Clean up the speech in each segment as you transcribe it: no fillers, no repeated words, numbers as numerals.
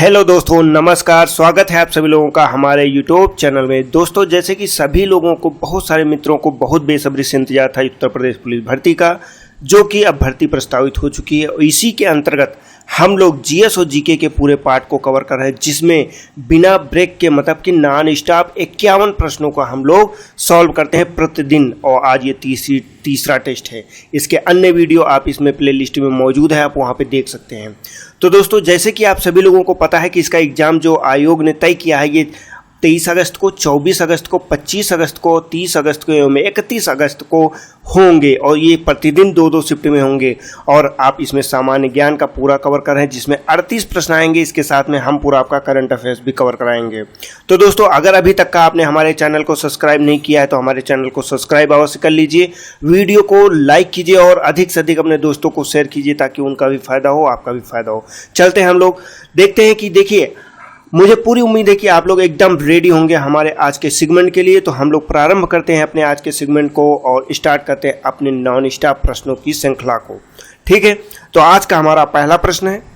Hello दोस्तों, नमस्कार। स्वागत है आप सभी लोगों का हमारे यूट्यूब चैनल में। दोस्तों, जैसे कि सभी लोगों को, बहुत सारे मित्रों को बहुत बेसब्री से इंतजार था उत्तर प्रदेश पुलिस भर्ती का, जो कि अब भर्ती प्रस्तावित हो चुकी है। और इसी के अंतर्गत हम लोग जीएस और जीके के पूरे पार्ट को कवर कर रहे हैं, जिसमें बिना ब्रेक के मतलब कि नॉन स्टॉप 51 प्रश्नों का हम लोग सॉल्व करते हैं प्रतिदिन। और आज ये तीसरा टेस्ट है। इसके अन्य वीडियो आप इसमें प्लेलिस्ट में मौजूद है, आप वहाँ पे देख सकते हैं। तो दोस्तों, जैसे कि आप सभी लोगों को पता है कि इसका एग्ज़ाम जो आयोग ने तय किया है, ये 23 अगस्त को, 24 अगस्त को, 25 अगस्त को, 30 अगस्त को एवं 31 अगस्त को होंगे। और ये प्रतिदिन 2-2 शिफ्ट में होंगे। और आप इसमें सामान्य ज्ञान का पूरा कवर कर रहे हैं, जिसमें 38 प्रश्न आएंगे। इसके साथ में हम पूरा आपका करंट अफेयर्स भी कवर कराएंगे। तो दोस्तों, अगर अभी तक का आपने हमारे चैनल को सब्सक्राइब नहीं किया है तो हमारे चैनल को सब्सक्राइब अवश्य कर लीजिए, वीडियो को लाइक कीजिए और अधिक से अधिक अपने दोस्तों को शेयर कीजिए, ताकि उनका भी फायदा हो, आपका भी फायदा हो। चलते हैं हम लोग, देखते हैं कि देखिए, मुझे पूरी उम्मीद है कि आप लोग एकदम रेडी होंगे हमारे आज के सेगमेंट के लिए। तो हम लोग प्रारंभ करते हैं अपने आज के सेगमेंट को और स्टार्ट करते हैं अपने नॉन स्टॉप प्रश्नों की श्रृंखला को। ठीक है, तो आज का हमारा पहला प्रश्न है,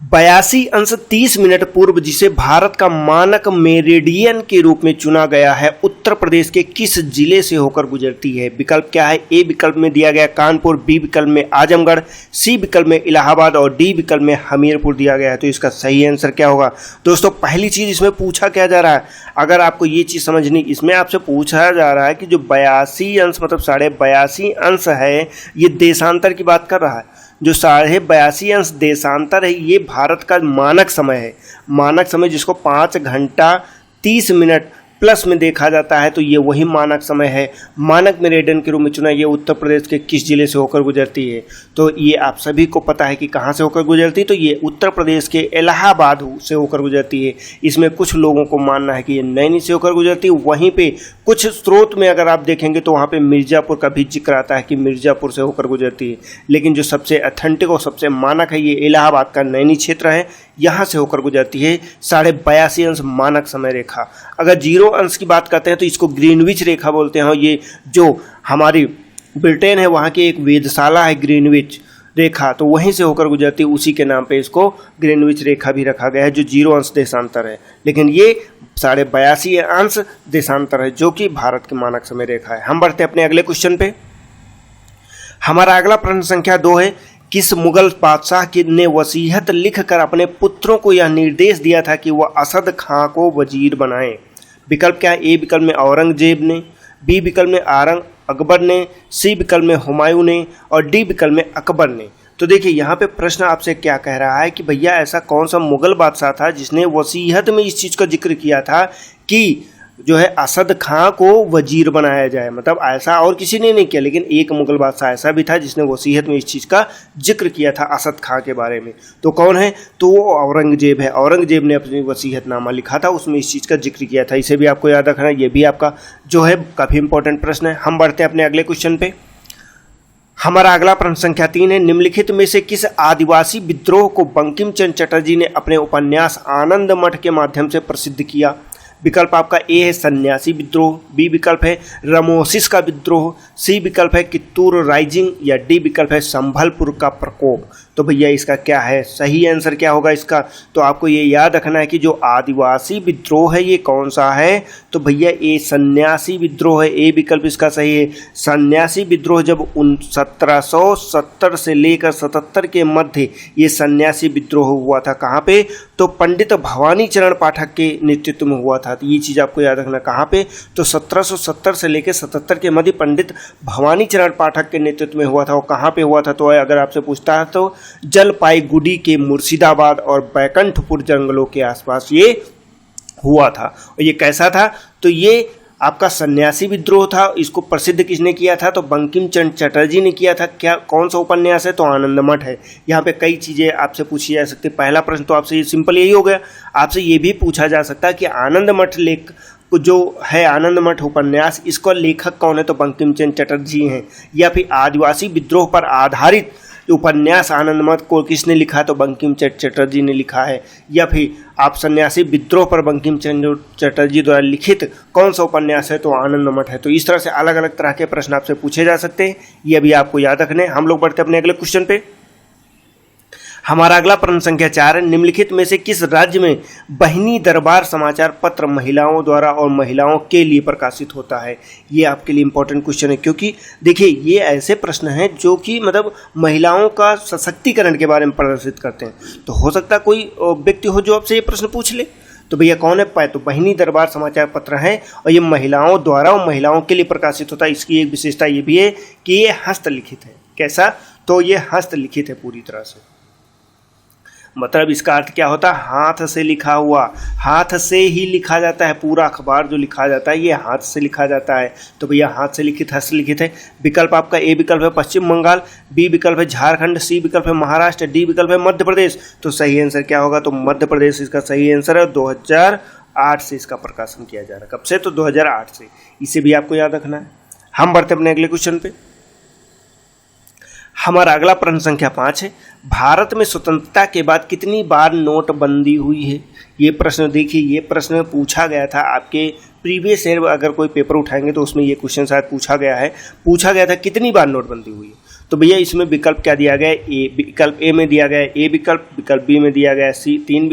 82 अंश 30 मिनट पूर्व जिसे भारत का मानक मेरिडियन के रूप में चुना गया है, उत्तर प्रदेश के किस जिले से होकर गुजरती है? विकल्प क्या है? ए विकल्प में दिया गया कानपुर, बी विकल्प में आजमगढ़, सी विकल्प में इलाहाबाद और डी विकल्प में हमीरपुर दिया गया है। तो इसका सही आंसर क्या होगा? दोस्तों, पहली चीज इसमें पूछा क्या जा रहा है, अगर आपको ये चीज समझनी, इसमें आपसे पूछा जा रहा है कि जो 82 अंश मतलब 82.5 अंश है, ये देशांतर की बात कर रहा है। जो 82.5 अंश देशांतर है, ये भारत का मानक समय है। मानक समय जिसको 5 घंटा 30 मिनट प्लस में देखा जाता है, तो ये वही मानक समय है। मानक मेरिडियन के रूप में चुना, ये उत्तर प्रदेश के किस जिले से होकर गुजरती है? तो ये आप सभी को पता है कि कहाँ से होकर गुजरती है। तो ये उत्तर प्रदेश के इलाहाबाद से होकर गुजरती है। इसमें कुछ लोगों को मानना है कि ये नैनी से होकर गुजरती है। वहीं पे कुछ स्रोत में अगर आप देखेंगे तो वहाँ पे मिर्ज़ापुर का भी जिक्र आता है कि मिर्ज़ापुर से होकर गुजरती है। लेकिन जो सबसे अथेंटिक और सबसे मानक है, ये इलाहाबाद का नैनी क्षेत्र है, यहाँ से होकर गुजरती है 82.5 अंश मानक समय रेखा। अगर 0 अंश की बात करते हैं तो इसको ग्रीनविच रेखा बोलते हैं। ये जो हमारी ब्रिटेन है, वहाँ की एक वेधशाला है ग्रीनविच रेखा, तो वहीं से होकर गुजरती है। उसी के नाम पे इसको ग्रीनविच रेखा भी रखा गया है, जो 0 अंश देशांतर है। लेकिन ये 82.5 अंश देशांतर है, जो कि भारत की मानक समय रेखा है। हम बढ़ते हैं अपने अगले क्वेश्चन पे। हमारा अगला प्रश्न संख्या 2 है, किस मुगल बादशाह ने वसीयत लिखकर अपने पुत्रों को यह निर्देश दिया था कि वह असद खां को वजीर बनाएं? विकल्प क्या है? ए विकल्प में औरंगजेब ने, बी विकल्प में अकबर ने, सी विकल्प में हुमायूं ने और डी विकल्प में अकबर ने। तो देखिए, यहाँ पे प्रश्न आपसे क्या कह रहा है कि भैया ऐसा कौन सा मुगल बादशाह था जिसने वसीयत में इस चीज़ का जिक्र किया था कि जो है असद खां को वजीर बनाया जाए। मतलब ऐसा और किसी ने नहीं किया, लेकिन एक मुगल बादशाह ऐसा भी था जिसने वसीयत में इस चीज़ का जिक्र किया था असद खां के बारे में। तो कौन है? तो वो औरंगजेब है। औरंगजेब ने अपनी वसीयतनामा लिखा था, उसमें इस चीज़ का जिक्र किया था। इसे भी आपको याद रखना है, ये भी आपका जो है काफ़ी इंपॉर्टेंट प्रश्न है। हम बढ़ते हैं अपने अगले क्वेश्चन पे। हमारा अगला प्रश्न संख्या 3 है, निम्नलिखित में से किस आदिवासी विद्रोह को बंकिम चंद्र चटर्जी ने अपने उपन्यास आनंद मठ के माध्यम से प्रसिद्ध किया? विकल्प आपका ए है सन्यासी विद्रोह, बी विकल्प है रमोसिस का विद्रोह, सी विकल्प है कित्तूर राइजिंग या डी विकल्प है संभलपुर का प्रकोप। तो भैया इसका क्या है? सही आंसर क्या होगा इसका? तो आपको ये याद रखना है कि जो आदिवासी विद्रोह है ये कौन सा है? तो भैया ये सन्यासी विद्रोह है। ए विकल्प इसका सही है। सन्यासी विद्रोह जब 1770 से लेकर 77 के मध्य ये सन्यासी विद्रोह हुआ था। कहाँ पे? तो पंडित भवानी चरण पाठक के नेतृत्व में हुआ था। तो ये चीज़ आपको याद रखना, कहाँ पे? तो 1770 से लेकर 77 के मध्य पंडित भवानी चरण पाठक के नेतृत्व में हुआ था। और कहाँ पे हुआ था? तो अगर आपसे पूछता है तो जलपाईगुड़ी के मुर्शिदाबाद और बैकुंठपुर जंगलों के आसपास ये हुआ था। और ये कैसा था? तो ये आपका सन्यासी विद्रोह था। इसको प्रसिद्ध किसने किया था? तो बंकिम चंद्र चटर्जी ने किया था। क्या कौन सा उपन्यास है? तो आनंद मठ है। यहाँ पे कई चीज़ें आपसे पूछी जा सकती है। पहला प्रश्न तो आपसे ये सिंपल यही हो गया। आपसे ये भी पूछा जा सकता है कि आनंद मठ जो है आनंद मठ उपन्यास, इसका लेखक कौन है? तो बंकिम चंद्र चटर्जी हैं। या फिर आदिवासी विद्रोह पर आधारित उपन्यास आनंद मठ को किसने लिखा? तो बंकिम चंद्र चटर्जी ने लिखा है। या फिर आप सन्यासी विद्रोह पर बंकिम चंद्र चटर्जी द्वारा लिखित कौन सा उपन्यास है? तो आनंद मठ है। तो इस तरह से अलग अलग तरह के प्रश्न आपसे पूछे जा सकते हैं, ये भी आपको याद रखने। हम लोग बढ़ते अपने अगले क्वेश्चन पे। हमारा अगला प्रश्न संख्या 4 है, निम्नलिखित में से किस राज्य में बहिनी दरबार समाचार पत्र महिलाओं द्वारा और महिलाओं के लिए प्रकाशित होता है। ये आपके लिए इंपॉर्टेंट क्वेश्चन है, क्योंकि देखिए ये ऐसे प्रश्न हैं जो कि मतलब महिलाओं का सशक्तिकरण के बारे में प्रदर्शित करते हैं। तो हो सकता है कोई व्यक्ति हो जो आपसे ये प्रश्न पूछ ले, तो भैया कौन है? तो बहिनी दरबार समाचार पत्र है और ये महिलाओं द्वारा और महिलाओं के लिए प्रकाशित होता है। इसकी एक विशेषता ये भी है कि ये हस्तलिखित है। कैसा? तो ये हस्तलिखित है पूरी तरह से। मतलब इसका अर्थ क्या होता है? हाथ से लिखा हुआ, हाथ से ही लिखा जाता है। पूरा अखबार जो लिखा जाता है ये हाथ से लिखा जाता है। तो भैया हाथ से लिखित, हस्तलिखित है। विकल्प आपका ए विकल्प है पश्चिम बंगाल, बी विकल्प है झारखंड, सी विकल्प है महाराष्ट्र, डी विकल्प है मध्य प्रदेश। तो सही आंसर क्या होगा? तो मध्य प्रदेश इसका सही आंसर है। 2008 से इसका प्रकाशन किया जा रहा है। कब से? तो 2008 से। इसे भी आपको याद रखना है। हम बढ़ते अपने अगले क्वेश्चन पे। हमारा अगला प्रश्न संख्या 5 है, भारत में स्वतंत्रता के बाद कितनी बार नोटबंदी हुई है? ये प्रश्न देखिए, ये प्रश्न पूछा गया था आपके प्रीवियस ईयर, अगर कोई पेपर उठाएंगे तो उसमें ये क्वेश्चन शायद पूछा गया था कितनी बार नोटबंदी हुई है। तो भैया इसमें विकल्प क्या दिया गया है? विकल्प ए में दिया गया है ए विकल्प बी में दिया गया है सी 3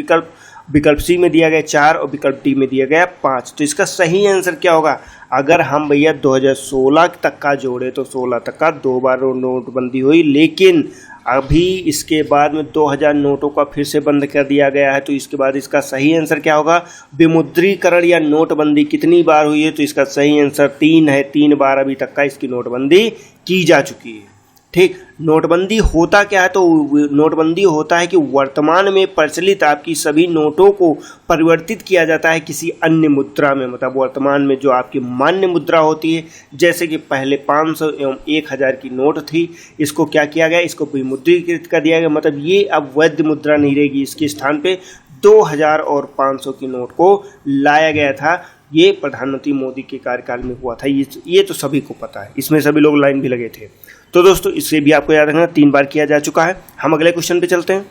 विकल्प सी में दिया गया 4 और विकल्प डी में दिया गया 5। तो इसका सही आंसर क्या होगा? अगर हम भैया 2016 तक का जोड़े तो 16 तक का 2 बार नोटबंदी हुई, लेकिन अभी इसके बाद में 2000 नोटों का फिर से बंद कर दिया गया है। तो इसके बाद इसका सही आंसर क्या होगा? विमुद्रीकरण या नोटबंदी कितनी बार हुई है? तो इसका सही आंसर 3 है। 3 बार अभी तक का इसकी नोटबंदी की जा चुकी है। ठीक, नोटबंदी होता क्या है? तो नोटबंदी होता है कि वर्तमान में प्रचलित आपकी सभी नोटों को परिवर्तित किया जाता है किसी अन्य मुद्रा में। मतलब वर्तमान में जो आपकी मान्य मुद्रा होती है, जैसे कि पहले 500 एवं 1000 की नोट थी, इसको क्या किया गया? इसको विमुद्रीकृत कर दिया गया। मतलब ये अब वैध मुद्रा नहीं रहेगी, इसके स्थान पे 2000 और 500 की नोट को लाया गया था। ये प्रधानमंत्री मोदी के कार्यकाल में हुआ था। ये तो सभी को पता है, इसमें सभी लोग लाइन भी लगे थे। तो दोस्तों इसे भी आपको याद रखना, 3 बार किया जा चुका है। हम अगले क्वेश्चन पे चलते हैं।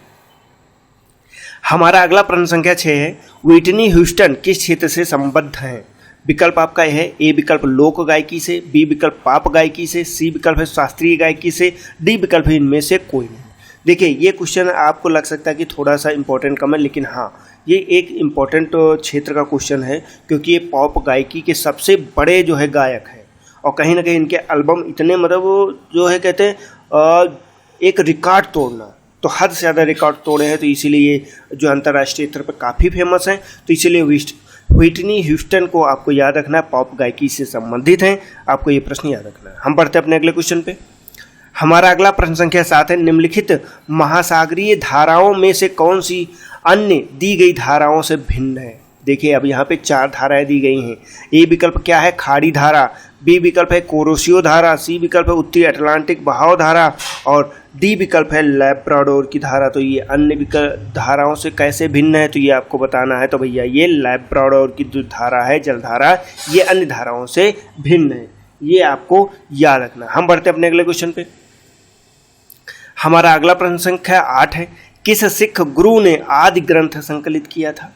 हमारा अगला प्रश्न संख्या 6 है, व्हिटनी ह्यूस्टन किस क्षेत्र से संबद्ध हैं? विकल्प आपका यह है, ए विकल्प लोक गायकी से, बी विकल्प पॉप गायकी से, सी विकल्प है शास्त्रीय गायकी से, डी विकल्प है इनमें से कोई नहीं। देखिए ये क्वेश्चन आपको लग सकता है कि थोड़ा सा इंपॉर्टेंट कम है, लेकिन हाँ ये एक इम्पॉर्टेंट क्षेत्र का क्वेश्चन है, क्योंकि ये पॉप गायकी के सबसे बड़े जो है गायक हैं और कहीं ना कहीं इनके एल्बम इतने मतलब जो है कहते हैं एक रिकॉर्ड तोड़ना, तो हद से ज़्यादा रिकॉर्ड तोड़े हैं। तो इसीलिए ये जो अंतर्राष्ट्रीय स्तर पर काफ़ी फेमस हैं। तो इसीलिए व्हिटनी ह्यूस्टन को आपको याद रखना है, पॉप गायकी से संबंधित हैं, आपको ये प्रश्न याद रखना है। हम बढ़ते हैं अपने अगले क्वेश्चन पे। हमारा अगला प्रश्न संख्या 7 है, निम्नलिखित महासागरीय धाराओं में से कौन सी अन्य दी गई धाराओं से भिन्न है? देखिए अब यहाँ पे 4 धाराएं दी गई हैं। ए विकल्प क्या है? खाड़ी धारा, बी विकल्प है कोरोसियो धारा, सी विकल्प है उत्तरी अटलांटिक बहाव धारा और डी विकल्प है लैब्राडोर की धारा। तो ये अन्य विकल्प धाराओं से कैसे भिन्न है? तो ये आपको बताना है। तो भैया ये लैब्राडोर की जो धारा है, जलधारा, ये अन्य धाराओं से भिन्न है, ये आपको याद रखना। हम बढ़ते हैं अपने अगले क्वेश्चन पे। हमारा अगला प्रश्न संख्या 8 है, किस सिख गुरु ने आदि ग्रंथ संकलित किया था?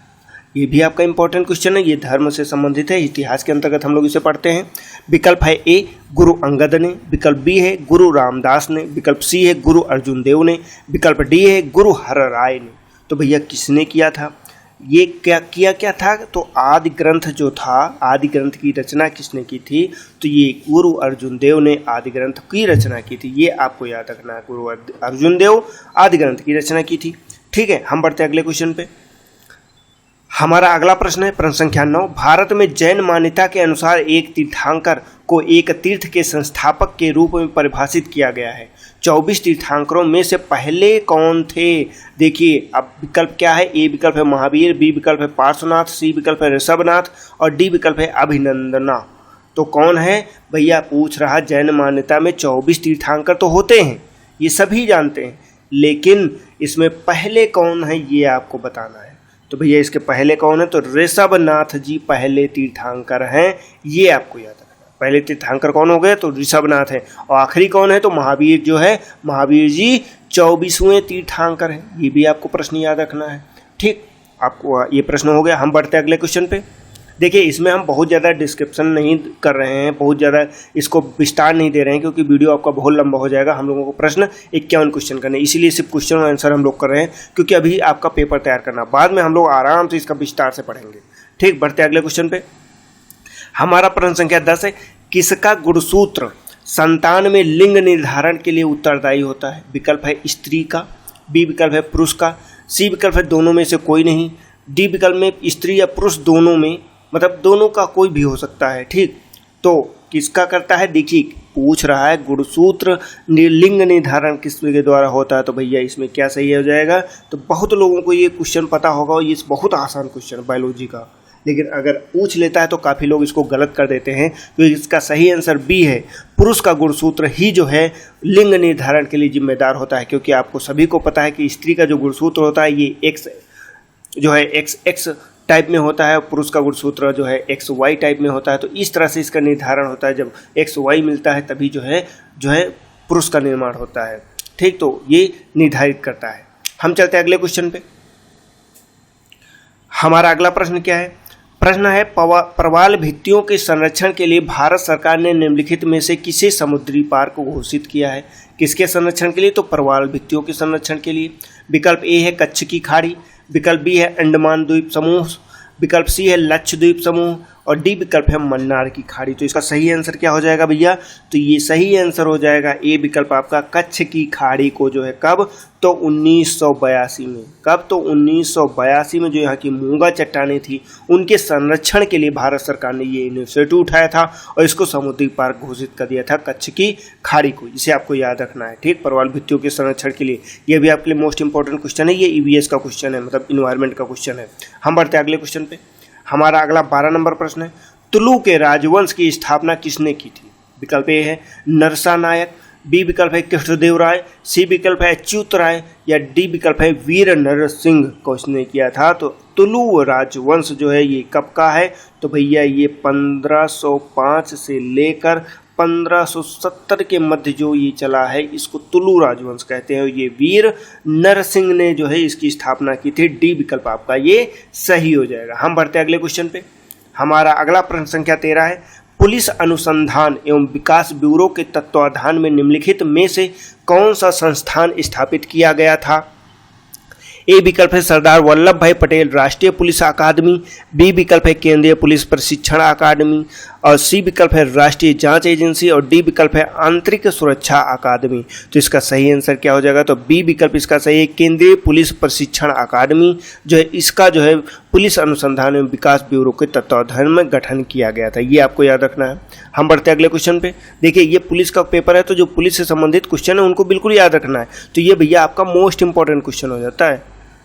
ये भी आपका इंपॉर्टेंट क्वेश्चन है, ये धर्म से संबंधित है, इतिहास के अंतर्गत हम लोग इसे पढ़ते हैं। विकल्प है ए गुरु अंगद ने, विकल्प बी है गुरु रामदास ने, विकल्प सी है गुरु अर्जुन देव ने, विकल्प डी है गुरु हरराय ने। तो भैया किसने किया था? ये क्या था? तो आदि ग्रंथ जो था, आदि ग्रंथ की रचना किसने की थी? तो ये गुरु अर्जुन देव ने आदि ग्रंथ की रचना की थी। ये आपको याद रखना है, गुरु अर्जुन देव आदि ग्रंथ की रचना की थी। ठीक है, हम बढ़ते हैं अगले क्वेश्चन पे। हमारा अगला प्रश्न है प्रश्न संख्या 9, भारत में जैन मान्यता के अनुसार एक तीर्थंकर को एक तीर्थ के संस्थापक के रूप में परिभाषित किया गया है। 24 तीर्थंकरों में से पहले कौन थे? देखिए अब विकल्प क्या है? ए विकल्प है महावीर, बी विकल्प है पार्श्वनाथ, सी विकल्प है ऋषभनाथ और डी विकल्प है अभिनंदना। तो कौन है भैया? पूछ रहा, जैन मान्यता में 24 तीर्थंकर तो होते हैं, ये सभी जानते हैं, लेकिन इसमें पहले कौन है ये आपको बताना है। तो भैया इसके पहले कौन है? तो ऋषभनाथ जी पहले तीर्थंकर हैं, ये आपको याद रखना। पहले तीर्थंकर कौन हो गए? तो ऋषभनाथ है। और आखिरी कौन है? तो महावीर जो है, महावीर जी 24वें तीर्थंकर हैं। ये भी आपको प्रश्न याद रखना है। ठीक, आपको ये प्रश्न हो गया। हम बढ़ते हैं अगले क्वेश्चन पे। देखिए इसमें हम बहुत ज़्यादा डिस्क्रिप्शन नहीं कर रहे हैं, बहुत ज़्यादा इसको विस्तार नहीं दे रहे हैं क्योंकि वीडियो आपका बहुत लंबा हो जाएगा। हम लोगों को प्रश्न 51 क्वेश्चन करने, इसीलिए सिर्फ क्वेश्चन और आंसर हम लोग कर रहे हैं क्योंकि अभी आपका पेपर तैयार करना, बाद में हम लोग आराम से इसका विस्तार से पढ़ेंगे। ठीक, बढ़ते अगले क्वेश्चन पे। हमारा प्रश्न संख्या 10 है, किसका गुणसूत्र संतान में लिंग निर्धारण के लिए उत्तरदायी होता है? विकल्प है स्त्री का, बी विकल्प है पुरुष का, सी विकल्प है दोनों में से कोई नहीं, डी विकल्प में स्त्री या पुरुष दोनों में, मतलब दोनों का कोई भी हो सकता है। ठीक, तो किसका करता है? देखिए पूछ रहा है गुणसूत्र लिंग निर्धारण किसके द्वारा होता है, तो भैया इसमें क्या सही हो जाएगा? तो बहुत लोगों को ये क्वेश्चन पता होगा, ये बहुत आसान क्वेश्चन है बायोलॉजी का, लेकिन अगर पूछ लेता है तो काफ़ी लोग इसको गलत कर देते हैं। तो इसका सही आंसर बी है, पुरुष का गुणसूत्र ही जो है लिंग निर्धारण के लिए जिम्मेदार होता है, क्योंकि आपको सभी को पता है कि स्त्री का जो गुणसूत्र होता है ये एक्स जो है एक्स टाइप में होता है, पुरुष का गुणसूत्र जो है एक्स वाई टाइप में होता है। तो इस तरह से इसका निर्धारण होता है, जब एक्स वाई मिलता है तभी जो है पुरुष का निर्माण होता है। ठीक, तो ये निर्धारित करता है। हम चलते हैं अगले क्वेश्चन पे। हमारा अगला प्रश्न क्या है? प्रश्न है, प्रवाल भित्तियों के संरक्षण के लिए भारत सरकार ने निम्नलिखित में से किसे समुद्री पार्क घोषित किया है? किसके संरक्षण के लिए? तो प्रवाल भित्तियों के संरक्षण के लिए। विकल्प ए है कच्छ की खाड़ी, विकल्प बी है अंडमान द्वीप समूह, विकल्प सी है लक्षद्वीप समूह और डी विकल्प है मन्नार की खाड़ी। तो इसका सही आंसर क्या हो जाएगा भैया? तो ये सही आंसर हो जाएगा ए विकल्प आपका, कच्छ की खाड़ी को जो है कब? तो 1982 में। कब? तो 1982 में जो यहाँ की मूंगा चट्टानें थी उनके संरक्षण के लिए भारत सरकार ने ये इनिशिएटिव उठाया था और इसको समुद्री पार्क घोषित कर दिया था, कच्छ की खाड़ी को। इसे आपको याद रखना है। ठीक, प्रवाल भित्तियों के संरक्षण के लिए ये भी आपके लिए मोस्ट इंपॉर्टेंट क्वेश्चन है, ये ईवीएस का क्वेश्चन है, मतलब इन्वायरमेंट का क्वेश्चन है। हम बढ़ते हैं अगले क्वेश्चन पे। हमारा अगला 12 नंबर प्रश्न है, तुलु के राजवंश की स्थापना किसने की थी? विकल्प ए है नरसा नायक, बी विकल्प है कृष्णदेव राय, सी विकल्प है अच्युत राय या डी विकल्प है वीर नरसिंह को इसने किया था। तो तुलु राजवंश जो है ये कब का है? तो भैया ये 1505 से लेकर 1570 के मध्य जो ये चला है इसको तुलु राजवंश कहते हैं। ये वीर नरसिंह ने जो है इसकी स्थापना की थी। डी विकल्प आपका ये सही हो जाएगा। हम बढ़ते हैं अगले क्वेश्चन पे। हमारा अगला प्रश्न संख्या 13 है, पुलिस अनुसंधान एवं विकास ब्यूरो के तत्वाधान में निम्नलिखित में से कौन सा संस्थान स्थापित किया गया था? ए विकल्प है सरदार वल्लभ भाई पटेल राष्ट्रीय पुलिस अकादमी, बी विकल्प है केंद्रीय पुलिस प्रशिक्षण अकादमी और सी विकल्प है राष्ट्रीय जांच एजेंसी और डी विकल्प है आंतरिक सुरक्षा अकादमी। तो इसका सही आंसर क्या हो जाएगा? तो बी विकल्प इसका सही है, केंद्रीय पुलिस प्रशिक्षण अकादमी जो है इसका जो है पुलिस अनुसंधान एवं विकास ब्यूरो के तत्वाधान में गठन किया गया था। ये आपको याद रखना है। हम बढ़ते हैं अगले क्वेश्चन पे। देखिए ये पुलिस का पेपर है, तो जो पुलिस से संबंधित क्वेश्चन है उनको बिल्कुल याद रखना है। तो ये भैया आपका मोस्ट इंपॉर्टेंट क्वेश्चन हो जाता है।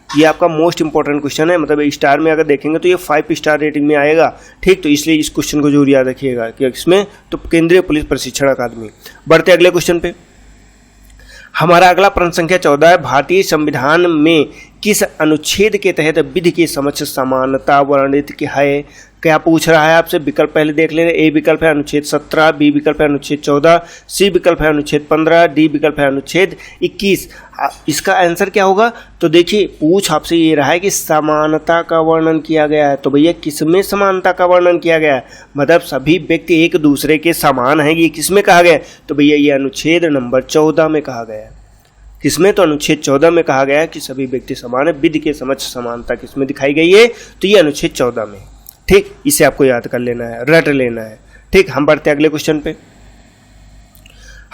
ये आपका मोस्ट इंपॉर्टेंट क्वेश्चन है, मतलब स्टार में अगर देखेंगे तो ये 5 स्टार रेटिंग में आएगा। ठीक, तो इसलिए इस क्वेश्चन को जरूर याद रखिएगा कि इसमें तो केंद्रीय पुलिस प्रशिक्षण अकादमी। बढ़ते अगले क्वेश्चन पे। हमारा अगला प्रश्न संख्या 14 है, भारतीय संविधान में किस अनुच्छेद के तहत विधि के समक्ष समानता वर्णित की है? क्या पूछ रहा है आपसे? विकल्प पहले देख लेंगे। ए विकल्प है अनुच्छेद 17, बी विकल्प है अनुच्छेद 14, सी विकल्प है अनुच्छेद 15, डी विकल्प है अनुच्छेद 21। इसका आंसर क्या होगा? तो देखिए पूछ आपसे ये रहा है कि समानता का वर्णन किया गया है, तो भैया किसमें समानता का वर्णन किया गया है? मतलब सभी व्यक्ति एक दूसरे के समान हैं, ये किसमें कहा गया है? तो भैया ये अनुच्छेद नंबर 14 में कहा गया है। किसमें? तो अनुच्छेद 14 में कहा गया है कि सभी व्यक्ति समान है। विधि के समक्ष समानता किसमें दिखाई गई है? तो ये अनुच्छेद 14 में। ठीक, इसे आपको याद कर लेना है, रट लेना है। ठीक, हम बढ़ते अगले क्वेश्चन पे।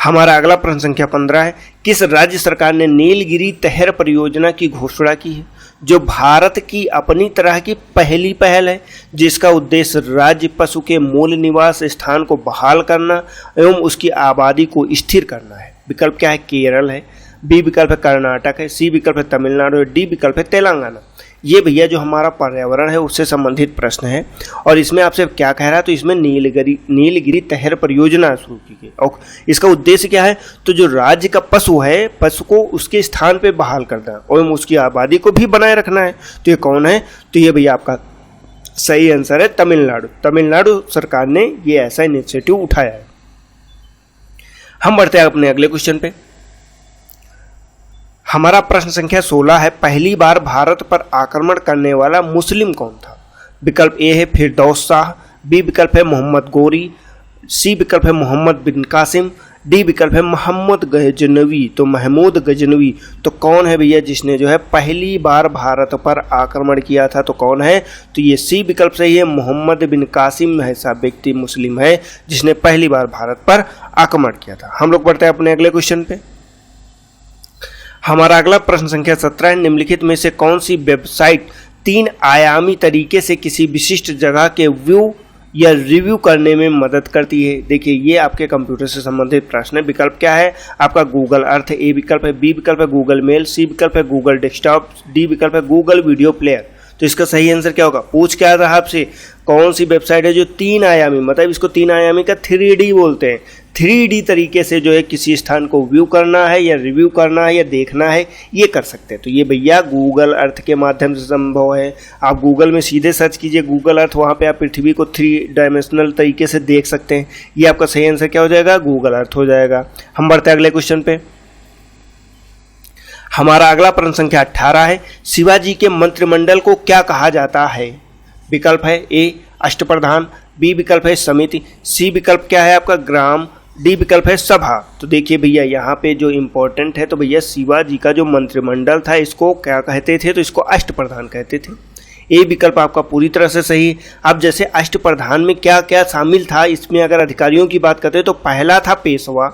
हमारा अगला प्रश्न संख्या 15 है, किस राज्य सरकार ने नीलगिरी तहर परियोजना की घोषणा की है, जो भारत की अपनी तरह की पहली पहल है, जिसका उद्देश्य राज्य पशु के मूल निवास स्थान को बहाल करना एवं उसकी आबादी को स्थिर करना है? विकल्प क्या है? केरल है, बी विकल्प है कर्नाटक है, सी विकल्प है तमिलनाडु है, डी विकल्प है तेलंगाना। ये भैया जो हमारा पर्यावरण है उससे संबंधित प्रश्न है और इसमें आपसे क्या कह रहा है? तो इसमें नीलगिरी तहर परियोजना शुरू की गई और इसका उद्देश्य क्या है? तो जो राज्य का पशु है, पशु को उसके स्थान पे बहाल करना और उसकी आबादी को भी बनाए रखना है। तो ये कौन है? तो ये भैया आपका सही आंसर है तमिलनाडु। तमिलनाडु सरकार ने ये ऐसा इनिशिएटिव उठाया है। हम बढ़ते हैं अपने अगले क्वेश्चन पे। हमारा प्रश्न संख्या 16 है, पहली बार भारत पर आक्रमण करने वाला मुस्लिम कौन था? विकल्प ए है फिरदौस शाह, बी विकल्प है मोहम्मद गोरी, सी विकल्प है मोहम्मद बिन कासिम, डी विकल्प है मोहम्मद गजनवी। तो महमूद गजनवी तो कौन है भैया जिसने जो है पहली बार भारत पर आक्रमण किया था? तो कौन है? तो ये सी विकल्प सही है, मोहम्मद बिन कासिम ऐसा व्यक्ति मुस्लिम है जिसने पहली बार भारत पर आक्रमण किया था। हम लोग बढ़ते हैं अपने अगले क्वेश्चन पे। हमारा अगला प्रश्न संख्या 17 है, निम्नलिखित में से कौन सी वेबसाइट 3 आयामी तरीके से किसी विशिष्ट जगह के व्यू या रिव्यू करने में मदद करती है? देखिए ये आपके कंप्यूटर से संबंधित प्रश्न है। विकल्प क्या है आपका? गूगल अर्थ, ए विकल्प है, बी विकल्प है गूगल मेल, सी विकल्प है गूगल डेस्कटॉप, डी विकल्प है गूगल वीडियो प्लेयर। तो इसका सही आंसर क्या होगा? पूछ क्या रहा आपसे, कौन सी वेबसाइट है जो 3 आयामी, मतलब इसको 3 आयामी का 3D बोलते हैं, 3D तरीके से जो है किसी स्थान को व्यू करना है या रिव्यू करना है या देखना है, ये कर सकते हैं। तो ये भैया गूगल अर्थ के माध्यम से संभव है। आप गूगल में सीधे सर्च कीजिए गूगल अर्थ, वहाँ पे आप पृथ्वी को 3 डायमेंशनल तरीके से देख सकते हैं। ये आपका सही आंसर क्या हो जाएगा? गूगल अर्थ हो जाएगा। हम बढ़ते हैं अगले क्वेश्चन पे। हमारा अगला प्रश्न संख्या 18 है, शिवाजी के मंत्रिमंडल को क्या कहा जाता है? विकल्प है ए अष्टप्रधान, बी विकल्प है समिति, सी विकल्प क्या है आपका ग्राम, डी विकल्प है सभा। तो देखिए भैया यहाँ पे जो इम्पोर्टेंट है, तो भैया शिवाजी का जो मंत्रिमंडल था इसको क्या कहते थे? तो इसको अष्टप्रधान कहते थे। ए विकल्प आपका पूरी तरह से सही। अब जैसे अष्टप्रधान में क्या क्या शामिल था, इसमें अगर अधिकारियों की बात करते हैं तो पहला था पेशवा,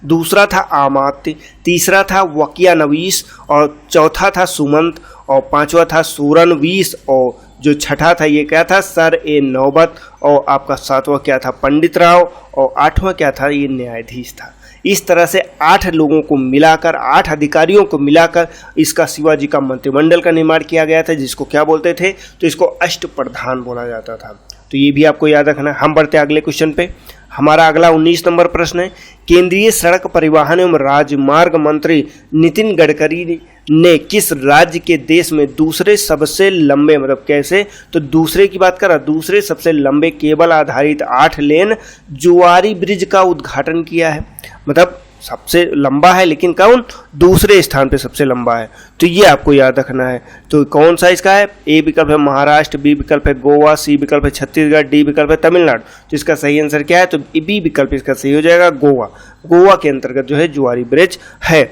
दूसरा था आमात्य, तीसरा था वकिया नवीस, और चौथा था सुमंत, और पांचवा था सूरनवीस, और जो छठा था ये क्या था? सर ए नौबत, और आपका सातवां क्या था? पंडित राव, और आठवां क्या था? ये न्यायाधीश था। इस तरह से 8 लोगों को मिलाकर, 8 अधिकारियों को मिलाकर इसका शिवाजी का मंत्रिमंडल का निर्माण किया गया था, जिसको क्या बोलते थे? तो इसको अष्टप्रधान बोला जाता था। तो ये भी आपको याद रखना है। हम बढ़ते हैं अगले क्वेश्चन पे। हमारा अगला 19 नंबर प्रश्न है, केंद्रीय सड़क परिवहन एवं राजमार्ग मंत्री नितिन गडकरी ने किस राज्य के देश में दूसरे सबसे लंबे, मतलब कैसे? तो दूसरे की बात करा, दूसरे सबसे लंबे केबल आधारित 8 लेन जुआरी ब्रिज का उद्घाटन किया है। मतलब सबसे लंबा है, लेकिन कौन? दूसरे स्थान पे सबसे लंबा है। तो ये आपको याद रखना है। तो कौन सा इसका है? ए विकल्प है महाराष्ट्र, बी विकल्प है गोवा, सी विकल्प है छत्तीसगढ़, डी विकल्प है तमिलनाडु। तो इसका सही आंसर क्या है? तो बी विकल्प इसका सही हो जाएगा, गोवा। गोवा के अंतर्गत जो है जुआरी ब्रिज है।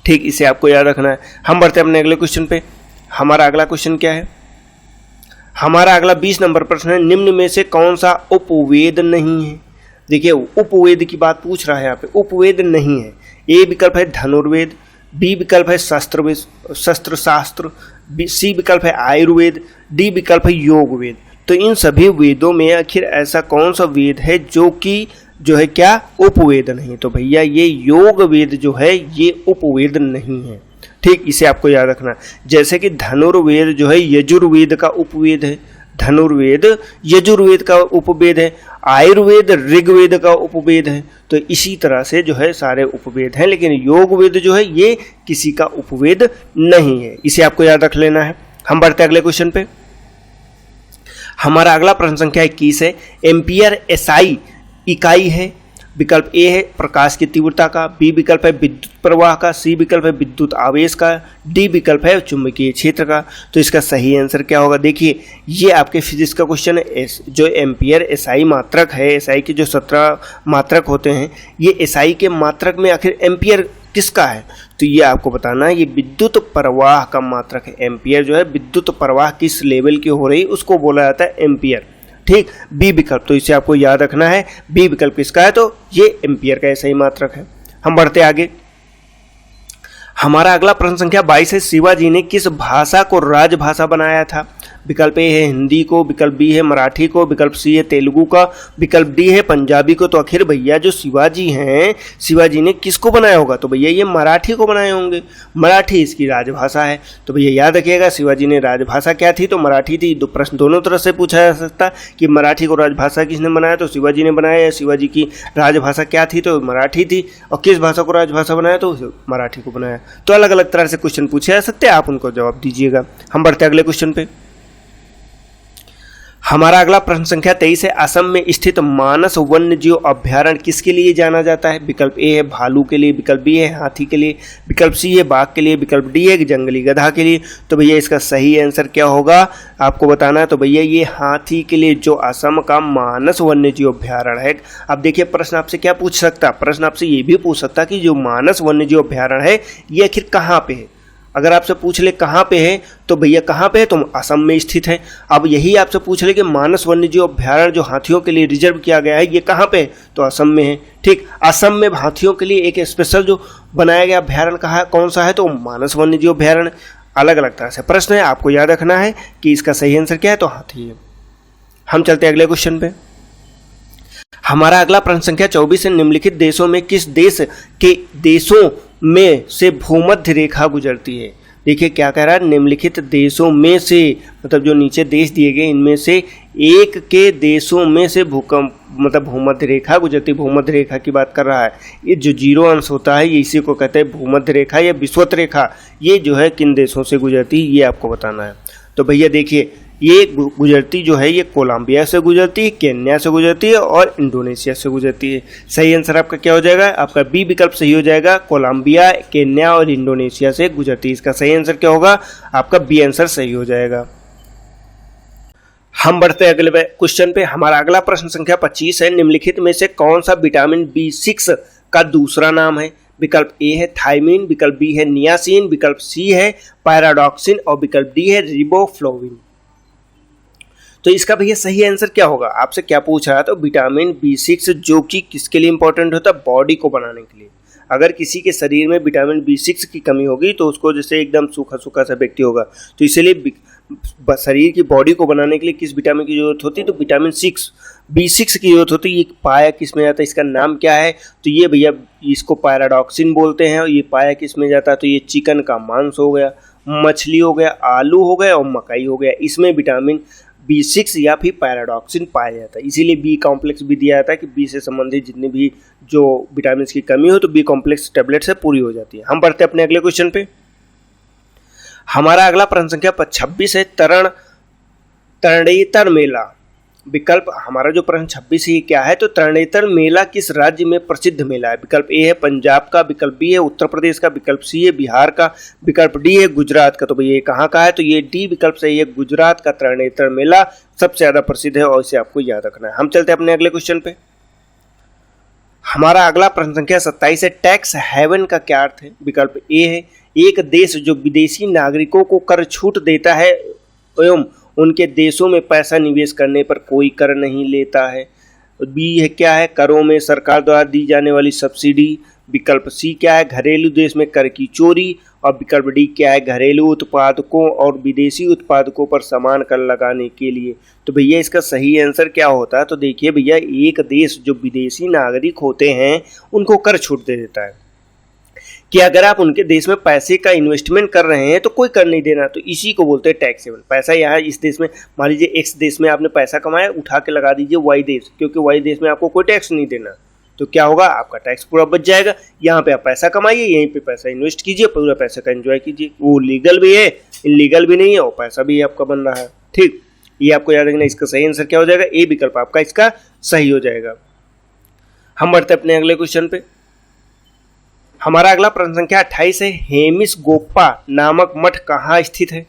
ठीक, इसे आपको याद रखना है। हम बढ़ते हैं अपने अगले क्वेश्चन पे। हमारा अगला क्वेश्चन क्या है? हमारा अगला 20 नंबर प्रश्न है, निम्न में से कौन सा उपवेद नहीं है? देखिए उपवेद की बात पूछ रहा है यहाँ पे, उपवेद नहीं है। ए विकल्प है धनुर्वेद, बी विकल्प है शस्त्र शास्त्र, सी विकल्प है आयुर्वेद, डी विकल्प है योग वेद। तो इन सभी वेदों में आखिर ऐसा कौन सा वेद है जो कि जो है क्या उपवेद नहीं? तो भैया ये योग वेद जो है ये उपवेद नहीं है। ठीक, इसे आपको याद रखना। जैसे कि धनुर्वेद जो है यजुर्वेद का उपवेद है, धनुर्वेद यजुर्वेद का उपवेद है, आयुर्वेद ऋग्वेद का उपवेद है। तो इसी तरह से जो है सारे उपवेद हैं, लेकिन योग वेद जो है ये किसी का उपवेद नहीं है। इसे आपको याद रख लेना है। हम बढ़ते हैं अगले क्वेश्चन पे। हमारा अगला प्रश्न संख्या 21 है, एम्पियर एसआई इकाई है। विकल्प ए है प्रकाश की तीव्रता का, बी विकल्प है विद्युत प्रवाह का, सी विकल्प है विद्युत आवेश का, डी विकल्प है चुंबकीय क्षेत्र का। तो इसका सही आंसर क्या होगा? देखिए ये आपके फिजिक्स का क्वेश्चन है। जो एम्पियर एसआई मात्रक है, एसआई के जो 17 मात्रक होते हैं, ये एसआई के मात्रक में आखिर एम्पियर किसका है? तो ये आपको बताना है, ये विद्युत प्रवाह का मात्रक है। एम्पियर जो है विद्युत प्रवाह किस लेवल की हो रही उसको बोला जाता है एम्पियर। ठीक, बी विकल्प, तो इसे आपको याद रखना है। बी विकल्प किसका है? तो ये एम्पियर का ऐसा ही मात्रक है। हम बढ़ते आगे। हमारा अगला प्रश्न संख्या 22 है, शिवाजी ने किस भाषा को राजभाषा बनाया था? विकल्प ए है हिंदी को, विकल्प बी है मराठी को, विकल्प सी है तेलुगु का, विकल्प डी है पंजाबी को। तो आखिर भैया जो शिवाजी हैं, शिवाजी ने किसको बनाया होगा? तो भैया ये मराठी को बनाए होंगे। मराठी इसकी राजभाषा है। तो भैया याद रखिएगा शिवाजी ने राजभाषा क्या थी? तो मराठी थी। दो प्रश्न दोनों तरह से पूछा जा सकता कि मराठी को राजभाषा किसने बनाया? तो शिवाजी ने बनाया। या शिवाजी की राजभाषा क्या थी? तो मराठी थी। और किस भाषा को राजभाषा बनाया? तो मराठी को बनाया। तो अलग अलग तरह से क्वेश्चन पूछे जा सकते हैं, आप उनको जवाब दीजिएगा। हम बढ़ते अगले क्वेश्चन पे। हमारा अगला प्रश्न संख्या 23 है। असम में स्थित मानस वन्यजीव अभ्यारण्य किसके लिए जाना जाता है? विकल्प ए है भालू के लिए, विकल्प बी है हाथी के लिए, विकल्प सी है बाघ के लिए, विकल्प डी है जंगली गधा के लिए। तो भैया इसका सही आंसर क्या होगा आपको बताना है। तो भैया ये हाथी के लिए, जो असम का मानस वन्यजीव अभ्यारण्य है। अब देखिए प्रश्न आपसे क्या पूछ सकता है, प्रश्न आपसे ये भी पूछ सकता है कि जो मानस वन्यजीव अभ्यारण्य है ये आखिर कहाँ पे है। अगर आपसे पूछ ले कहाँ पे है तो भैया कहाँ पे है, तो असम में स्थित है। अब यही आपसे पूछ ले कि मानस वन्यजीव अभ्यारण्य जो हाथियों के लिए रिजर्व किया गया है ये कहाँ पे है, तो असम में है। ठीक, असम में हाथियों के लिए एक स्पेशल जो बनाया गया अभ्यारण्य कहाँ है, कौन सा है, तो मानस वन्यजीव अभ्यारण्य। अलग अलग तरह से प्रश्न है, आपको याद रखना है कि इसका सही आंसर क्या है, तो हाथी है। हम चलते हैं अगले क्वेश्चन पे। हमारा अगला प्रश्न संख्या 24 है। निम्नलिखित देशों में किस देश के देशों में से भूमध्य रेखा गुजरती है? देखिए क्या कह रहा है, निम्नलिखित देशों में से, मतलब जो नीचे देश दिए गए इनमें से एक के देशों में से भूमध्य रेखा गुजरती। भूमध्य रेखा की बात कर रहा है। ये जो 0 अंश होता है ये इसी को कहते हैं भूमध्य रेखा या विषुवत रेखा। ये जो है किन देशों से गुजरती है ये आपको बताना है। तो भैया देखिए ये गुजरती जो है ये कोलंबिया से गुजरती है, केन्या से गुजरती है और इंडोनेशिया से गुजरती है। सही आंसर आपका क्या हो जाएगा, आपका बी विकल्प सही हो जाएगा। कोलंबिया, केन्या और इंडोनेशिया से गुजरती है। इसका सही आंसर क्या होगा, आपका बी आंसर सही हो जाएगा। हम बढ़ते हैं अगले क्वेश्चन पे। हमारा अगला प्रश्न संख्या 25 है। निम्नलिखित में से कौन सा विटामिन B6 का दूसरा नाम है? विकल्प ए है थायमीन, विकल्प बी है नियासिन, विकल्प सी है पैराडॉक्सिन और विकल्प डी है रिबोफ्लोविन। तो इसका भैया सही आंसर क्या होगा, आपसे क्या पूछ रहा है, तो विटामिन B6 जो कि किसके लिए इंपॉर्टेंट होता है, बॉडी को बनाने के लिए। अगर किसी के शरीर में विटामिन B6 की कमी होगी तो उसको जैसे एकदम सूखा सूखा सा व्यक्ति होगा। तो इसलिए शरीर की बॉडी को बनाने के लिए किस विटामिन की जरूरत होती है, तो विटामिन B6 की जरूरत होती है। ये पाया किस में जाता है, इसका नाम क्या है, तो ये भैया इसको पैराडॉक्सिन बोलते हैं। और ये पाया किस में जाता है, तो ये चिकन का मांस हो गया, मछली हो गया, आलू हो गया और मकई हो गया। इसमें विटामिन B6 या फिर पैराडॉक्सिन पाया जाता है। इसीलिए बी कॉम्प्लेक्स भी दिया जाता है कि बी से संबंधित जितनी भी जो विटामिन की कमी हो तो बी कॉम्प्लेक्स टेबलेट से पूरी हो जाती है। हम बढ़ते हैं अपने अगले क्वेश्चन पे। हमारा अगला प्रश्न संख्या 26 है। तरणेतर मेला, विकल्प हमारा जो प्रश्न 26 है क्या है, तो तरणेतर मेला किस राज्य में प्रसिद्ध मेला है? विकल्प ए है पंजाब का, विकल्प बी है उत्तर प्रदेश का, विकल्प सी है बिहार का, विकल्प डी है गुजरात का। तो भैया ये कहाँ का है, तो ये डी विकल्प सही है। गुजरात का तरणेतर मेला सबसे ज्यादा प्रसिद्ध है और इसे आपको याद रखना है। हम चलते हैं अपने अगले क्वेश्चन पे। हमारा अगला प्रश्न संख्या 27 है। टैक्स हेवन का क्या अर्थ है? विकल्प ए है एक देश जो विदेशी नागरिकों को कर छूट देता है एवं उनके देशों में पैसा निवेश करने पर कोई कर नहीं लेता है। बी है क्या है, करों में सरकार द्वारा दी जाने वाली सब्सिडी। विकल्प सी क्या है, घरेलू देश में कर की चोरी। और विकल्प डी क्या है, घरेलू उत्पादकों और विदेशी उत्पादकों पर समान कर लगाने के लिए। तो भैया इसका सही आंसर क्या होता है, तो देखिए भैया एक देश जो विदेशी नागरिक होते हैं उनको कर छूट दे देता है कि अगर आप उनके देश में पैसे का इन्वेस्टमेंट कर रहे हैं तो कोई कर नहीं देना। तो इसी को बोलते हैं टैक्स हेवन। पैसा यहाँ इस देश में, मान लीजिए एक्स देश में आपने पैसा कमाया, उठा के लगा दीजिए वाई देश, क्योंकि वाई देश में आपको कोई टैक्स नहीं देना। तो क्या होगा, आपका टैक्स पूरा बच जाएगा। यहाँ पे आप पैसा कमाइए, यहीं पे पैसा इन्वेस्ट कीजिए, पूरा पैसे का एंजॉय कीजिए। वो लीगल भी है, इनलीगल भी नहीं है और पैसा भी आपका बन रहा है। ठीक, ये आपको याद रखना। इसका सही आंसर क्या हो जाएगा, ए विकल्प आपका इसका सही हो जाएगा। हम बढ़ते हैं अपने अगले क्वेश्चन पे। हमारा अगला प्रश्न संख्या 28 है। हेमिस गोप्पा नामक मठ कहाँ स्थित है?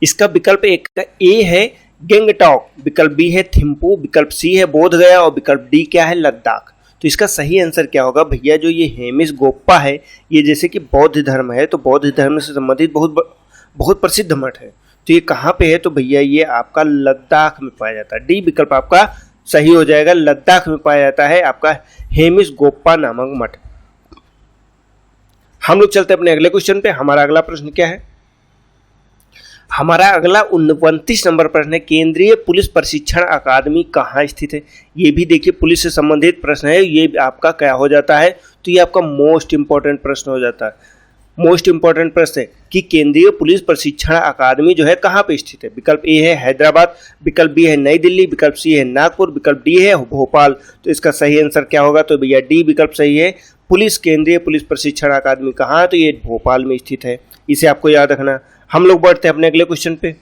इसका विकल्प एक ए है गंगटोक, विकल्प बी है थिम्पू, विकल्प सी है बोध गया और विकल्प डी क्या है, लद्दाख। तो इसका सही आंसर क्या होगा भैया, जो ये हेमिस गोप्पा है ये जैसे कि बौद्ध धर्म है, तो बौद्ध धर्म से संबंधित बहुत प्रसिद्ध मठ है। तो ये कहाँ पे है, तो भैया ये आपका लद्दाख में पाया जाता है। डी विकल्प आपका सही हो जाएगा, लद्दाख में पाया जाता है आपका हेमिस गोप्पा नामक मठ। हम लोग चलते हैं अपने अगले क्वेश्चन पे। हमारा अगला प्रश्न क्या है, हमारा अगला 29 नंबर प्रश्न है। केंद्रीय पुलिस प्रशिक्षण अकादमी कहाँ स्थित है? ये भी देखिए पुलिस से संबंधित प्रश्न है। ये आपका क्या हो जाता है, तो ये आपका मोस्ट इंपॉर्टेंट प्रश्न हो जाता है। मोस्ट इंपॉर्टेंट प्रश्न है कि केंद्रीय पुलिस प्रशिक्षण अकादमी जो है कहाँ पे स्थित है? विकल्प ए है हैदराबाद, विकल्प बी है नई दिल्ली, विकल्प सी है नागपुर, विकल्प डी है भोपाल। तो इसका सही आंसर क्या होगा, तो भैया डी विकल्प सही है। केंद्रीय पुलिस प्रशिक्षण अकादमी कहाँ है, तो ये भोपाल में स्थित है। इसे आपको याद रखना। हम लोग बढ़ते हैं अपने अगले क्वेश्चन पे।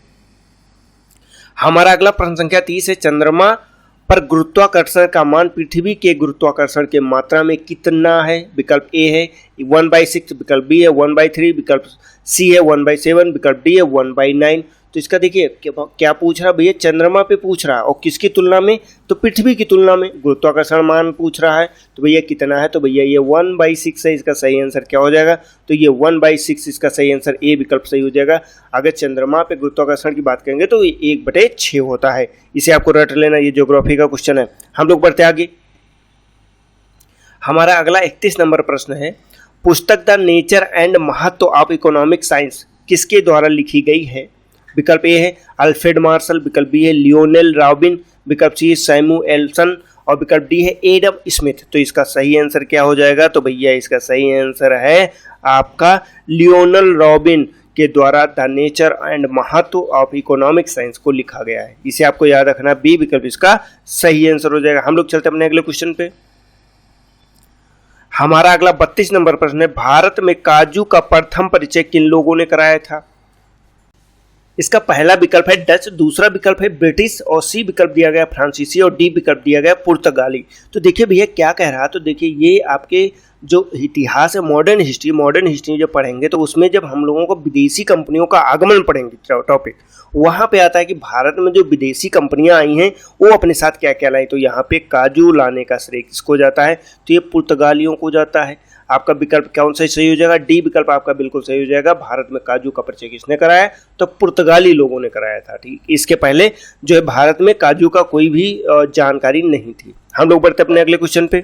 हमारा अगला प्रश्न संख्या 30 है। चंद्रमा पर गुरुत्वाकर्षण का मान पृथ्वी के गुरुत्वाकर्षण के मात्रा में कितना है? विकल्प ए है 1/6, विकल्प बी है 1/3, विकल्प सी है 1/7, विकल्प डी है 1/9। तो इसका देखिए क्या पूछ रहा भैया, चंद्रमा पे पूछ रहा और किसकी तुलना में? तो पृथ्वी की तुलना में गुरुत्वाकर्षण मान पूछ रहा है। तो भैया कितना है? तो भैया ये 1/6 है। इसका सही आंसर क्या हो जाएगा? तो ये 1/6 इसका सही आंसर ए विकल्प सही हो जाएगा। अगर चंद्रमा पे गुरुत्वाकर्षण की बात करेंगे तो ये 1/6 होता है। इसे आपको रट लेना, ये ज्योग्राफी का क्वेश्चन है। हम लोग बढ़ते आगे। हमारा अगला 31 नंबर प्रश्न है। पुस्तक द नेचर एंड महत्व ऑफ इकोनॉमिक साइंस किसके द्वारा लिखी गई है? विकल्प ए है अल्फ्रेड मार्शल, विकल्प बी है लियोनेल रॉबिन, विकल्प सी है सैमुएल्सन और विकल्प डी है एडम स्मिथ। तो इसका सही आंसर क्या हो जाएगा? तो भैया इसका सही आंसर है आपका लियोनेल रॉबिन के द्वारा द नेचर एंड महत्व ऑफ इकोनॉमिक साइंस को लिखा गया है। इसे आपको याद रखना, बी विकल्प इसका सही आंसर हो जाएगा। हम लोग चलते अपने अगले क्वेश्चन पे। हमारा अगला 32 नंबर प्रश्न है। भारत में काजू का प्रथम परिचय किन लोगों ने कराया था? इसका पहला विकल्प है डच, दूसरा विकल्प है ब्रिटिश और सी विकल्प दिया गया फ्रांसीसी और डी विकल्प दिया गया पुर्तगाली। तो देखिए भैया क्या कह रहा है, तो देखिए ये आपके जो इतिहास है मॉडर्न हिस्ट्री जब पढ़ेंगे तो उसमें जब हम लोगों को विदेशी कंपनियों का आगमन पढ़ेंगे टॉपिक, वहाँ पे आता है कि भारत में जो विदेशी कंपनियां आई हैं वो अपने साथ क्या क्या लाई। तो यहाँ पे काजू लाने का श्रेय किसको जाता है? तो ये पुर्तगालियों को जाता है। आपका विकल्प कौन सा सही हो जाएगा? डी विकल्प आपका बिल्कुल सही हो जाएगा। भारत में काजू का परिचय किसने कराया? तो पुर्तगाली लोगों ने कराया था। ठीक, इसके पहले जो है भारत में काजू का कोई भी जानकारी नहीं थी। हम लोग बढ़ते अपने अगले क्वेश्चन पे।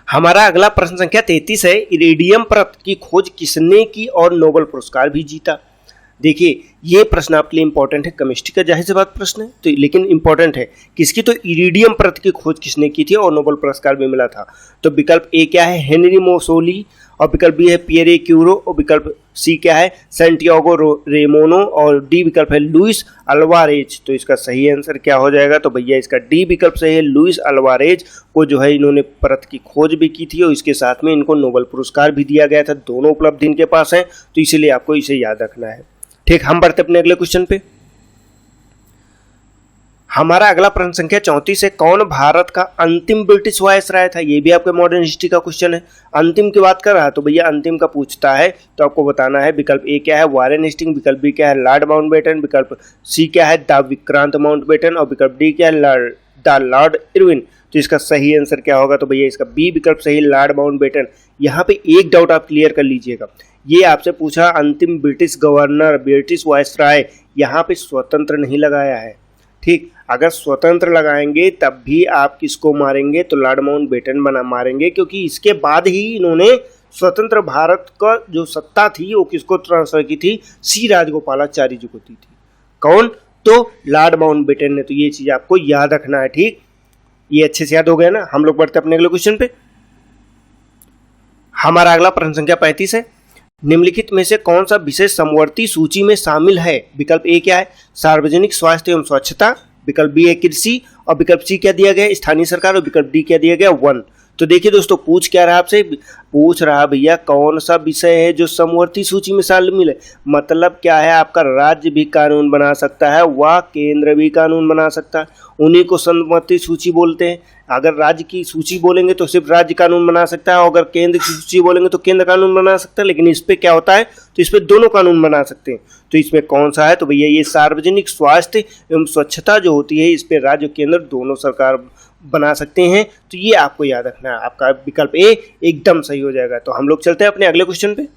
हमारा अगला प्रश्न संख्या 33 है। इरिडियम परत की खोज किसने की और नोबेल पुरस्कार भी जीता? देखिए ये प्रश्न आपके लिए इंपॉर्टेंट है, केमिस्ट्री का जाहिर सी बात प्रश्न है तो लेकिन इंपॉर्टेंट है। किसकी? तो इरिडियम परत की खोज किसने की थी और नोबेल पुरस्कार भी मिला था? तो विकल्प ए क्या है? हेनरी मोसोली और विकल्प बी है पियरे क्यूरो और विकल्प सी क्या है? सैंटियागो रेमोनो और डी विकल्प है लुइस अल्वारेज। तो इसका सही आंसर क्या हो जाएगा? तो भैया इसका डी विकल्प सही है। लुइस अल्वारेज को जो है इन्होंने परत की खोज भी की थी और इसके साथ में इनको नोबेल पुरस्कार भी दिया गया था। दोनों उपलब्धि इनके पास है तो इसीलिए आपको इसे याद रखना है। ठीक, हम बढ़ते अपने अगले क्वेश्चन पे। हमारा अगला प्रश्न संख्या 34 है। कौन भारत का अंतिम ब्रिटिश वायसराय था? ये भी आपके मॉडर्न हिस्ट्री का क्वेश्चन है। अंतिम की बात कर रहा है तो भैया अंतिम का पूछता है तो आपको बताना है। विकल्प ए क्या है? वारेन हेस्टिंग, विकल्प बी क्या है? लॉर्ड माउंटबेटन, विकल्प सी क्या है? द विक्रांत माउंटबेटन और विकल्प डी क्या है? The Lord Irwin. तो इसका सही आंसर क्या होगा? तो भैया इसका बी विकल्प सही, लॉर्ड माउंटबेटन। यहाँ पे एक डाउट आप क्लियर कर लीजिएगा। ये आपसे पूछा अंतिम ब्रिटिश गवर्नर, ब्रिटिश वायसराय, यहाँ पे स्वतंत्र नहीं लगाया है। ठीक, अगर स्वतंत्र लगाएंगे तब भी आप किसको मारेंगे? तो लॉर्ड माउंटबेटन मारेंगे, क्योंकि इसके बाद ही इन्होंने स्वतंत्र भारत का जो सत्ता थी वो किसको ट्रांसफर की थी? सी राजगोपालाचारी जी को दी थी। कौन? तो लॉर्ड माउंटबेटन ने। तो ये चीज आपको याद रखना है। ठीक, ये अच्छे से याद हो गया ना। हम लोग बढ़ते अपने अगले क्वेश्चन पे। हमारा अगला प्रश्न संख्या 35 है। निम्नलिखित में से कौन सा विषय समवर्ती सूची में शामिल है? विकल्प ए क्या है? सार्वजनिक स्वास्थ्य एवं स्वच्छता, विकल्प बी है कृषि और विकल्प सी क्या दिया गया? स्थानीय सरकार और विकल्प डी क्या दिया गया? वन। तो देखिए दोस्तों पूछ क्या रहा आपसे? पूछ रहा भैया कौन सा विषय है जो समवर्ती सूची में शामिल है। मतलब क्या है? आपका राज्य भी कानून बना सकता है व केंद्र भी कानून बना सकता है, उन्हीं को समवर्ती सूची बोलते हैं। अगर राज्य की सूची बोलेंगे तो सिर्फ राज्य कानून बना सकता है और अगर केंद्र की सूची बोलेंगे तो केंद्र कानून बना सकता है। लेकिन इस पे क्या होता है? तो इस पे दोनों कानून बना सकते हैं। तो इसमें कौन सा है? तो भैया ये सार्वजनिक स्वास्थ्य एवं स्वच्छता जो होती है इस पे राज्य केंद्र दोनों सरकार बना सकते हैं। तो ये आपको याद रखना है। आपका विकल्प ए एकदम सही हो जाएगा। तो हम लोग चलते हैं अपने अगले क्वेश्चन पे।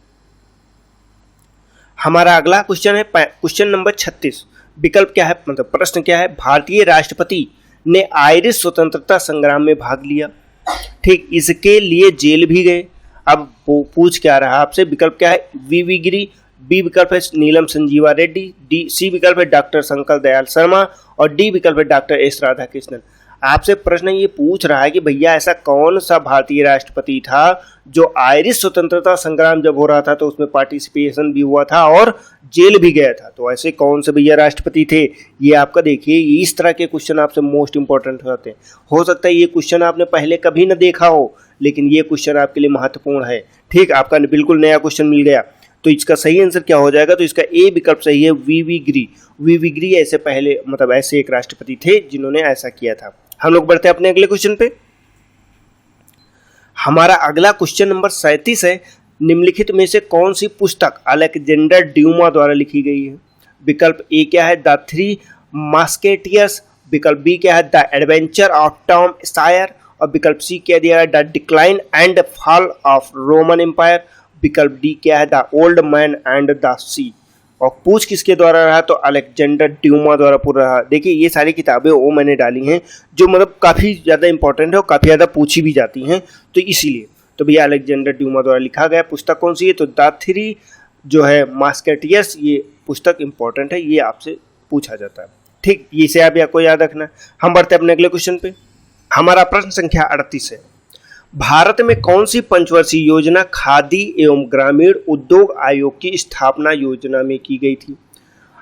हमारा अगला क्वेश्चन है क्वेश्चन नंबर 36। विकल्प क्या है? मतलब प्रश्न क्या है? भारतीय राष्ट्रपति ने आयरिश स्वतंत्रता संग्राम में भाग लिया। ठीक, इसके लिए जेल भी गए। अब पूछ क्या रहा आपसे? विकल्प क्या है? वी गिरी, बी विकल्प है नीलम संजीवा रेड्डी, डी सी विकल्प है डॉक्टर शंकर दयाल शर्मा और डी विकल्प है डॉक्टर एस राधाकृष्णन। आपसे प्रश्न ये पूछ रहा है कि भैया ऐसा कौन सा भारतीय राष्ट्रपति था जो आयरिश स्वतंत्रता संग्राम जब हो रहा था तो उसमें पार्टिसिपेशन भी हुआ था और जेल भी गया था। तो ऐसे कौन से भैया राष्ट्रपति थे? ये आपका देखिए इस तरह के क्वेश्चन आपसे मोस्ट इंपॉर्टेंट होते हैं। हो सकता है ये क्वेश्चन आपने पहले कभी ना देखा हो लेकिन ये क्वेश्चन आपके लिए महत्वपूर्ण है। ठीक, आपका बिल्कुल नया क्वेश्चन मिल गया। तो इसका सही आंसर क्या हो जाएगा? तो इसका ए विकल्प सही है, वी गिरी। वी गिरी ऐसे पहले मतलब ऐसे एक राष्ट्रपति थे जिन्होंने ऐसा किया था। हम लोग बढ़ते हैं अपने अगले क्वेश्चन पे। हमारा अगला क्वेश्चन नंबर 37 है, निम्नलिखित में से कौन सी पुस्तक अलेक्जेंडर ड्यूमा द्वारा लिखी गई है? विकल्प ए क्या है? The three musketeers. विकल्प बी क्या है? The adventure of Tom Sawyer. और विकल्प सी क्या दिया है? The decline and fall of Roman empire. विकल्प डी क्या है? The old man and the sea. और पूछ किसके द्वारा रहा? तो अलेक्जेंडर ड्यूमा द्वारा पूरा रहा। देखिए ये सारी किताबें वो मैंने डाली हैं जो मतलब काफ़ी ज़्यादा इंपॉर्टेंट है और काफ़ी ज़्यादा पूछी भी जाती हैं, तो इसीलिए। तो भैया अलेक्जेंडर ड्यूमा द्वारा लिखा गया पुस्तक कौन सी है? तो द थ्री जो है मस्केटियर्स, ये पुस्तक इंपॉर्टेंट है, ये आपसे पूछा जाता है। ठीक, इसे आप आपको याद रखना। हम बढ़ते हैं अपने अगले क्वेश्चन पे। हमारा प्रश्न संख्या 38 है, भारत में कौन सी पंचवर्षीय योजना खादी एवं ग्रामीण उद्योग आयोग की स्थापना योजना में की गई थी?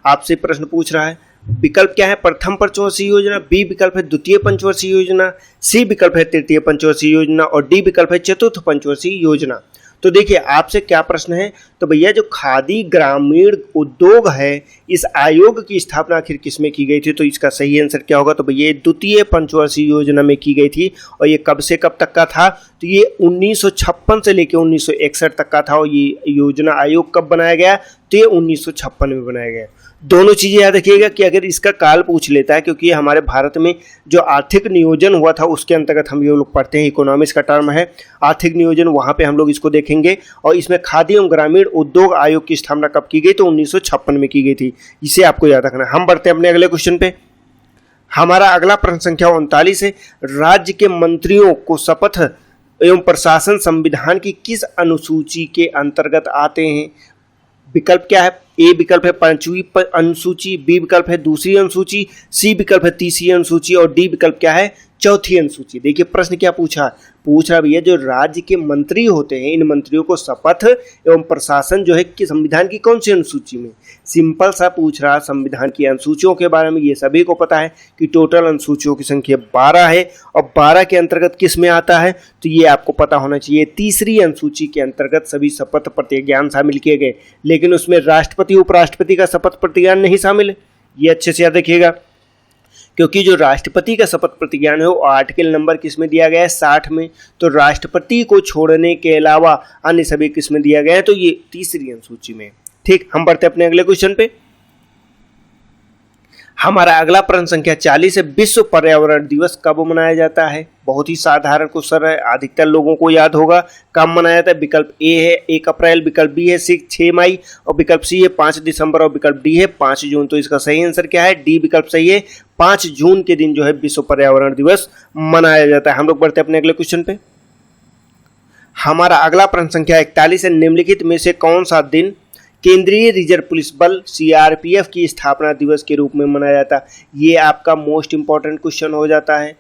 आपसे प्रश्न पूछ रहा है। विकल्प क्या है? प्रथम पंचवर्षीय योजना। बी विकल्प है द्वितीय पंचवर्षीय योजना। सी विकल्प है तृतीय पंचवर्षीय योजना। और डी विकल्प है चतुर्थ पंचवर्षीय योजना। तो देखिए आपसे क्या प्रश्न है? तो भैया जो खादी ग्रामीण उद्योग है, इस आयोग की स्थापना आखिर किस में की गई थी? तो इसका सही आंसर क्या होगा? तो भैया द्वितीय पंचवर्षीय योजना में की गई थी। और ये कब से कब तक का था? तो ये 1956 से लेकर 1961 तक का था। और ये योजना आयोग कब बनाया गया? तो ये 1956 में बनाया गया। दोनों चीज़ें याद रखिएगा कि अगर इसका काल पूछ लेता है, क्योंकि हमारे भारत में जो आर्थिक नियोजन हुआ था उसके अंतर्गत हम ये लोग पढ़ते हैं, इकोनॉमिक्स का टर्म है आर्थिक नियोजन, वहाँ पे हम लोग इसको देखेंगे। और इसमें खादी एवं ग्रामीण उद्योग आयोग की स्थापना कब की गई? तो 1956 में की गई थी। इसे आपको याद रखना है। हम बढ़ते हैं अपने अगले क्वेश्चन पे। हमारा अगला प्रश्न संख्या 39 है, राज्य के मंत्रियों को शपथ एवं प्रशासन संविधान की किस अनुसूची के अंतर्गत आते हैं? विकल्प क्या है? ए विकल्प है 5वीं अनुसूची। बी विकल्प है दूसरी अनुसूची। सी विकल्प है तीसरी अनुसूची। और डी विकल्प क्या है? चौथी अनुसूची। देखिए प्रश्न क्या पूछा भैया, जो राज्य के मंत्री होते हैं, इन मंत्रियों को शपथ एवं प्रशासन जो है कि संविधान की कौन सी अनुसूची में? सिंपल सा पूछ रहा संविधान की अनुसूचियों के बारे में। ये सभी को पता है कि टोटल अनुसूचियों की संख्या 12 है और 12 के अंतर्गत किस में आता है? तो ये आपको पता होना चाहिए। तीसरी अनुसूची के अंतर्गत सभी शपथ प्रतिज्ञान शामिल किए गए, लेकिन उसमें राष्ट्रपति उपराष्ट्रपति का शपथ प्रतिज्ञान नहीं शामिल है। ये अच्छे से याद रखिएगा, क्योंकि जो राष्ट्रपति का शपथ प्रतिज्ञान है वो आर्टिकल नंबर किस में दिया गया है? 60 में। तो राष्ट्रपति को छोड़ने के अलावा अन्य सभी किस में दिया गया है? तो ये तीसरी अनुसूची में। ठीक, हम बढ़ते अपने अगले क्वेश्चन पे। हमारा अगला प्रश्न संख्या 40 है, विश्व पर्यावरण दिवस कब मनाया जाता है? बहुत ही साधारण क्वेश्चन है, अधिकतर लोगों को याद होगा। कब मनाया जाता है? विकल्प ए है 1 अप्रैल। विकल्प बी है 6 मई। और विकल्प सी है 5 दिसंबर। और विकल्प डी है 5 जून। तो इसका सही आंसर क्या है? डी विकल्प सही है। 5 जून के दिन जो है विश्व पर्यावरण दिवस मनाया जाता है। हम लोग बढ़ते हैं अपने अगले क्वेश्चन पे। हमारा अगला प्रश्न संख्या 41 है, निम्नलिखित में से कौन सा दिन केंद्रीय रिजर्व पुलिस बल सीआरपीएफ की स्थापना दिवस के रूप में मनाया जाता है? ये आपका मोस्ट इंपॉर्टेंट क्वेश्चन हो जाता है।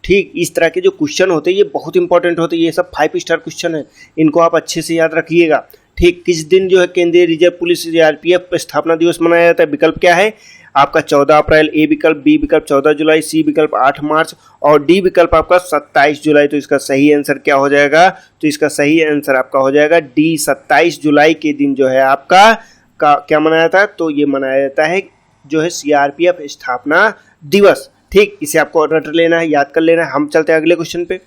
ठीक, इस तरह के जो क्वेश्चन होते हैं ये बहुत इंपॉर्टेंट होते हैं। ये सब 5 स्टार क्वेश्चन है, इनको आप अच्छे से याद रखिएगा। ठीक, किस दिन जो है केंद्रीय रिजर्व पुलिस सीआरपीएफ स्थापना दिवस मनाया जाता है? विकल्प क्या है आपका? 14 अप्रैल। ए विकल्प, बी विकल्प 14 जुलाई। सी विकल्प 8 मार्च। और डी विकल्प आपका 27 जुलाई। तो इसका सही आंसर क्या हो जाएगा? तो इसका सही आंसर आपका हो जाएगा डी, 27 जुलाई के दिन जो है आपका क्या मनाया जाता है? तो ये मनाया जाता है जो है सीआरपीएफ स्थापना दिवस। ठीक, इसे आपको रट लेना है, याद कर लेना है। हम चलते हैं अगले क्वेश्चन पे।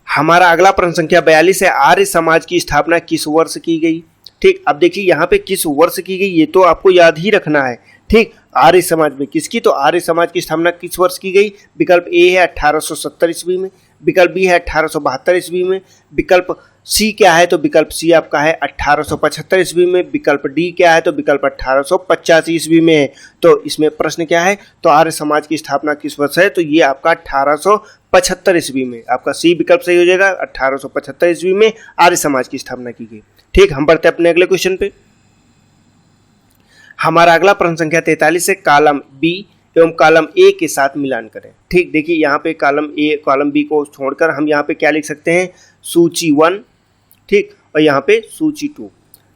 हमारा अगला प्रश्न संख्या 42 है, आर्य समाज की स्थापना किस वर्ष की गई? ठीक, अब देखिए यहाँ पे किस वर्ष की गई ये तो आपको याद ही रखना है। ठीक, आर्य समाज में किसकी? तो आर्य समाज की स्थापना किस वर्ष की गई? विकल्प ए है 1870 ईस्वी में। विकल्प बी है 1872 ईस्वी में। विकल्प सी क्या है? तो विकल्प सी आपका है 1875 ईस्वी में। विकल्प डी क्या है? तो विकल्प 1885 ईस्वी में है। तो इसमें प्रश्न क्या है? तो आर्य समाज की स्थापना किस वर्ष है? तो ये आपका 1875 ईस्वी में। आपका सी विकल्प सही हो जाएगा। 1875 ईस्वी में आर्य समाज की स्थापना की गई। ठीक, हम बढ़ते हैं अपने अगले क्वेश्चन पे। हमारा अगला प्रश्न संख्या 43 है, कॉलम बी एवं कॉलम ए के साथ मिलान करें। ठीक, देखिए यहाँ पे कॉलम ए कॉलम बी को छोड़कर हम यहाँ पे क्या लिख सकते हैं? सूची 1। ठीक, और यहाँ पे सूची 2,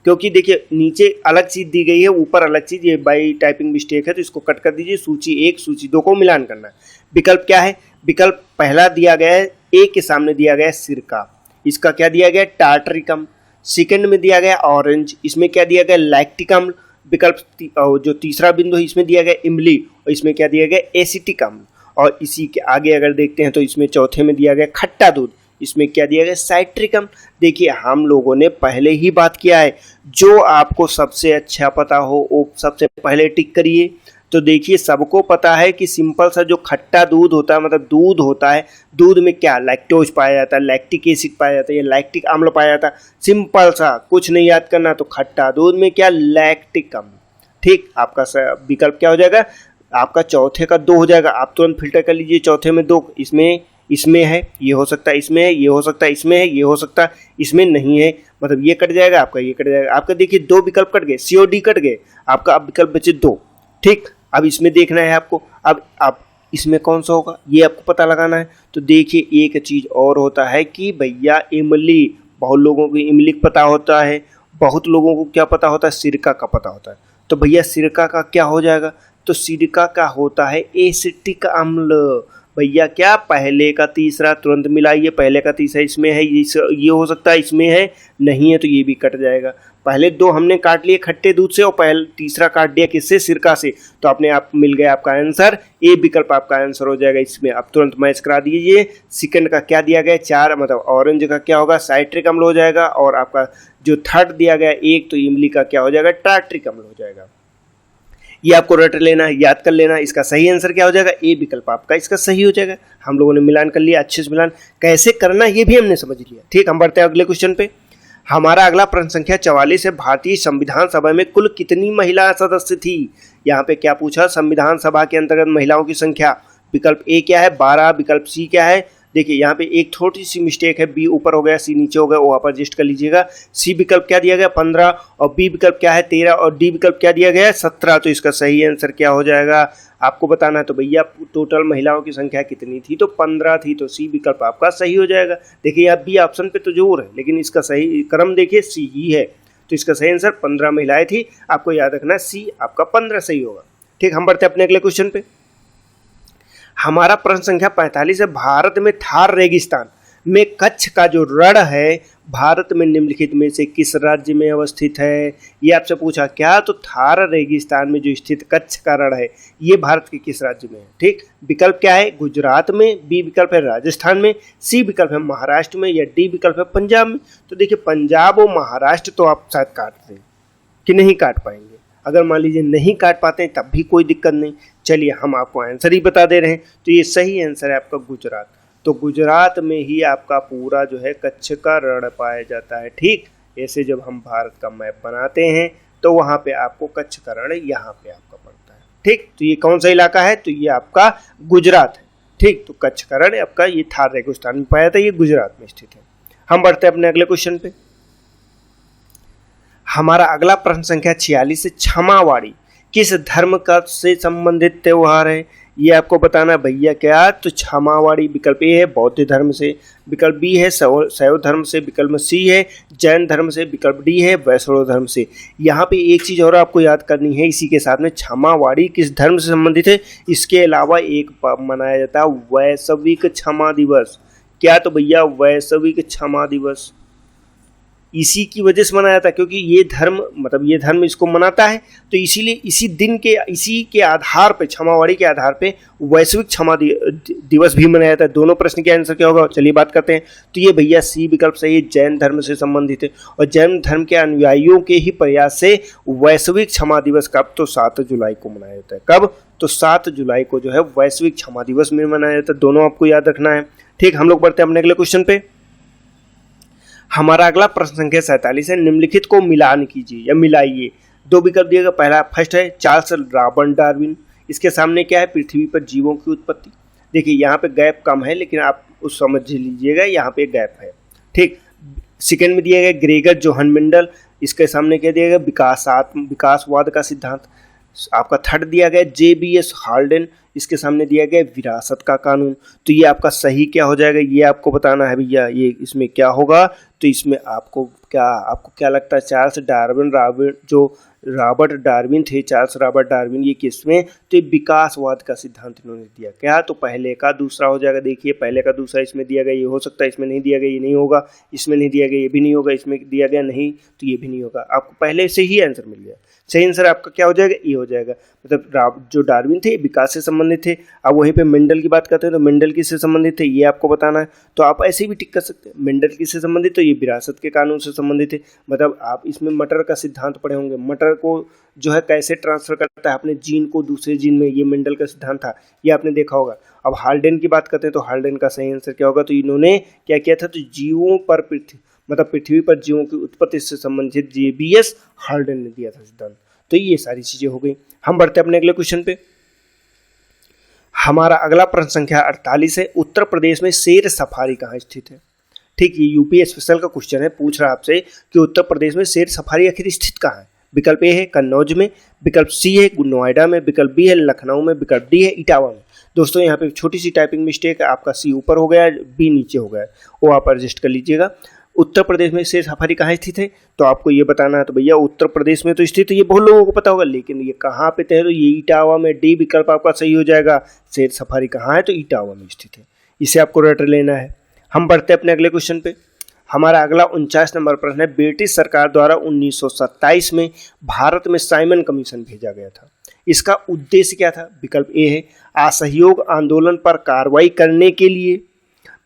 क्योंकि देखिए नीचे अलग चीज़ दी गई है, ऊपर अलग चीज़, ये बाई टाइपिंग मिस्टेक है तो इसको कट कर दीजिए। सूची 1 सूची 2 को मिलान करना है। विकल्प क्या है? विकल्प पहला दिया गया है, ए के सामने दिया गया है सिरका, इसका क्या दिया गया है? टार्टरिकम। सेकंड में दिया गया ऑरेंज, इसमें क्या दिया गया लैक्टिक अम्ल। विकल्प जो तीसरा बिंदु है इसमें दिया गया इमली और इसमें क्या दिया गया एसिटिक अम्ल। और इसी के आगे अगर देखते हैं तो इसमें चौथे में दिया गया खट्टा दूध, इसमें क्या दिया गया साइट्रिक अम्ल। देखिए हम लोगों ने पहले ही बात किया है, जो आपको सबसे अच्छा पता हो वो सबसे पहले टिक करिए। तो देखिए सबको पता है कि सिंपल सा जो खट्टा दूध होता है, मतलब दूध होता है, दूध में क्या लैक्टोज पाया जाता है, लैक्टिक एसिड पाया जाता है या लैक्टिक अम्ल पाया जाता है। सिंपल सा, कुछ नहीं याद करना। तो खट्टा दूध में क्या लैक्टिक अम्ल। ठीक, आपका विकल्प क्या हो जाएगा, आपका चौथे का 2 हो जाएगा। आप तुरंत फिल्टर कर लीजिए, चौथे में 2, इसमें है, ये हो सकता है, इसमें है, ये हो सकता है, इसमें है, ये हो सकता है, इसमें नहीं है, मतलब ये कट जाएगा आपका, ये कट जाएगा आपका। देखिए 2 विकल्प कट गए, सी और डी कट गए आपका, अब विकल्प बचे 2। ठीक, अब इसमें देखना है आपको, अब आप इसमें कौन सा होगा ये आपको पता लगाना है। तो देखिए एक चीज़ और होता है कि भैया इमली, बहुत लोगों को इमली पता होता है, बहुत लोगों को क्या पता होता है, सिरका का पता होता है। तो भैया सिरका का क्या हो जाएगा, तो सिरका का होता है एसिटिक अम्ल। भैया क्या, पहले का तीसरा तुरंत मिलाइए, पहले का तीसरा इसमें है, ये हो सकता है, इसमें है, नहीं है तो ये भी कट जाएगा। पहले 2 हमने काट लिए खट्टे दूध से और पहले तीसरा काट दिया किससे, सिरका से। तो अपने आप मिल गया आपका आंसर, ए विकल्प आपका आंसर हो जाएगा इसमें। अब तुरंत मैच करा दीजिए। सेकंड का क्या दिया गया 4, मतलब ऑरेंज का क्या होगा साइट्रिक अम्ल हो जाएगा, और आपका जो थर्ड दिया गया 1 तो इमली का क्या हो जाएगा टार्ट्रिक अम्ल हो जाएगा। ये आपको रट लेना है, याद कर लेना। इसका सही आंसर क्या हो जाएगा, ए विकल्प आपका इसका सही हो जाएगा। हम लोगों ने मिलान कर लिया, अच्छे से मिलान कैसे करना ये भी हमने समझ लिया। ठीक, हम बढ़ते हैं अगले क्वेश्चन पे। हमारा अगला प्रश्न संख्या 44 है, भारतीय संविधान सभा में कुल कितनी महिला सदस्य थी। यहाँ पे क्या पूछा, संविधान सभा के अंतर्गत महिलाओं की संख्या। विकल्प ए क्या है 12, विकल्प सी क्या है, देखिए यहाँ पे एक छोटी सी मिस्टेक है, बी ऊपर हो गया सी नीचे हो गया, वो आप एडजस्ट कर लीजिएगा। सी विकल्प क्या दिया गया 15 और बी विकल्प क्या है 13 और डी विकल्प क्या दिया गया है 17। तो इसका सही आंसर क्या हो जाएगा आपको बताना है। तो भैया टोटल महिलाओं की संख्या कितनी थी, तो 15 थी, तो सी विकल्प आपका सही हो जाएगा। देखिए आप बी ऑप्शन पे तो जरूर है, लेकिन इसका सही क्रम देखिए सी ही है, तो इसका सही आंसर 15 महिलाएं थी। आपको याद रखना सी आपका 15 सही होगा। ठीक, हम बढ़ते हैं अपने अगले क्वेश्चन पे। हमारा प्रश्न संख्या 45 है, भारत में थार रेगिस्तान में कच्छ का जो रण है भारत में निम्नलिखित में से किस राज्य में अवस्थित है। ये आपसे पूछा क्या, तो थार रेगिस्तान में जो स्थित कच्छ का रण है ये भारत के किस राज्य में है। ठीक, विकल्प क्या है गुजरात में, बी विकल्प है राजस्थान में, सी विकल्प है महाराष्ट्र में या डी विकल्प है पंजाब में। तो देखिए पंजाब और महाराष्ट्र तो आप शायद काट दें कि नहीं काट पाएंगे, अगर मान लीजिए नहीं काट पाते हैं तब भी कोई दिक्कत नहीं। चलिए हम आपको आंसर ही बता दे रहे हैं, तो ये सही आंसर है आपका गुजरात। तो गुजरात में ही आपका पूरा जो है कच्छ का रण पाया जाता है। ठीक, ऐसे जब हम भारत का मैप बनाते हैं तो वहाँ पे आपको कच्छ का रण यहाँ पे आपका पड़ता है। ठीक, तो ये कौन सा इलाका है, तो ये आपका गुजरात है। ठीक, तो कच्छ का रण आपका ये थार रेगिस्तान में पाया जाता है, ये गुजरात में स्थित है। हम बढ़ते हैं अपने अगले क्वेश्चन पे। हमारा अगला प्रश्न संख्या 46 है, क्षमावाड़ी किस धर्म का से संबंधित त्योहार है। ये आपको बताना है भैया क्या, तो क्षमावाड़ी विकल्प ए है बौद्ध धर्म से, विकल्प बी है शैव धर्म से, विकल्प सी है जैन धर्म से, विकल्प डी है वैष्णव धर्म से। यहाँ पे एक चीज़ और आपको याद करनी है इसी के साथ में, क्षमावाड़ी किस धर्म से संबंधित है। इसके अलावा एक मनाया जाता है वैश्विक क्षमा दिवस। क्या, तो भैया वैश्विक क्षमा दिवस इसी की वजह से मनाया जाता है क्योंकि ये धर्म, मतलब ये धर्म इसको मनाता है, तो इसीलिए इसी के आधार पे, क्षमावाड़ी के आधार पे वैश्विक क्षमा दिवस भी मनाया जाता है। दोनों प्रश्न के आंसर क्या होगा, चलिए बात करते हैं। तो ये भैया सी विकल्प सही है, जैन धर्म से संबंधित है, और जैन धर्म के अनुयायियों के ही प्रयास से वैश्विक क्षमा दिवस कब, तो 7 जुलाई को मनाया जाता है। कब, तो 7 जुलाई को जो है वैश्विक क्षमा दिवस में मनाया जाता है। दोनों आपको याद रखना है। ठीक, हम लोग बढ़ते हैं अपने अगले क्वेश्चन पे। हमारा अगला प्रश्न संख्या 47 है, निम्नलिखित को मिलान कीजिए या मिलाइए। 2 विकल्प दिए गए, पहला फर्स्ट है चार्ल्स राबर्ट डार्विन, इसके सामने क्या है पृथ्वी पर जीवों की उत्पत्ति। देखिए यहाँ पे गैप कम है लेकिन आप उस समझ लीजिएगा यहाँ पे गैप है। ठीक, सेकंड में दिया गया ग्रेगर जोहन मेंडल, इसके सामने क्या दिया गया विकासवाद का सिद्धांत। आपका थर्ड दिया गया JBS हार्डन, इसके सामने दिया गया विरासत का कानून। तो ये आपका सही क्या हो जाएगा ये आपको बताना है भैया, ये इसमें क्या होगा, तो इसमें आपको क्या लगता है चार्ल्स डार्विन जो रॉबर्ट डार्विन थे, चार्ल्स रॉबर्ट डार्विन, ये किसमें, तो ये विकासवाद का सिद्धांत इन्होंने दिया। क्या, तो पहले का दूसरा हो जाएगा। देखिए पहले का दूसरा इसमें दिया गया, ये हो सकता है, इसमें नहीं दिया गया, ये नहीं होगा, इसमें नहीं दिया गया, ये भी नहीं होगा, इसमें दिया गया नहीं तो ये भी नहीं होगा। आपको पहले से ही आंसर मिल गया। सही आंसर आपका क्या हो जाएगा, ये हो जाएगा। मतलब जो डार्विन थे विकास से संबंधित थे। अब वहीं पे मेंडल की बात करते हैं तो मेंडल किससे संबंधित थे, ये आपको बताना है। तो आप ऐसे भी टिक कर सकते हैं, मेंडल किससे संबंधित, तो ये विरासत के कानून से संबंधित है। मतलब आप इसमें मटर का सिद्धांत पढ़े होंगे, मटर को जो है कैसे ट्रांसफर करता है अपने जीन को दूसरे जीन में, ये मेंडल का सिद्धांत था, ये आपने देखा होगा। अब हाल्डेन की बात करते हैं तो हाल्डेन का सही आंसर क्या होगा, तो इन्होंने क्या किया था, तो जीवों पर पृथ्वी पर जीवों की उत्पत्ति से संबंधित जेबीएस हाल्डेन ने दिया था सिद्धांत। तो ये सारी चीजें हो गई। हम बढ़ते हैं अपने अगले क्वेश्चन पे। हमारा अगला प्रश्न संख्या 48 है, उत्तर प्रदेश में शेर सफारी कहाँ स्थित है। ठीक, ये यूपी स्पेशल का क्वेश्चन है, पूछ रहा है आपसे कि उत्तर प्रदेश में शेर सफारी आखिर स्थित कहाँ है। विकल्प ए है कन्नौज में, विकल्प सी है नोएडा में, विकल्प बी है लखनऊ में, विकल्प डी है इटावा में। दोस्तों यहाँ पे छोटी सी टाइपिंग मिस्टेक है, आपका सी ऊपर हो गया, बी नीचे हो गया, वो आप एडजस्ट कर लीजिएगा। उत्तर प्रदेश में शेर सफारी कहाँ स्थित है, तो आपको ये बताना है। तो भैया उत्तर प्रदेश में तो स्थित है, ये बहुत लोगों को पता होगा, लेकिन ये कहाँ पे है, तो ये इटावा में। डी विकल्प आपका सही हो जाएगा। शेर सफारी कहाँ है, तो इटावा में स्थित है। इसे आपको रट लेना है। हम बढ़ते हैं अपने अगले क्वेश्चन पे। हमारा अगला 49 नंबर प्रश्न है, ब्रिटिश सरकार द्वारा 1927 में भारत में साइमन कमीशन भेजा गया था। इसका उद्देश्य क्या था। विकल्प ए है असहयोग आंदोलन पर कार्रवाई करने के लिए,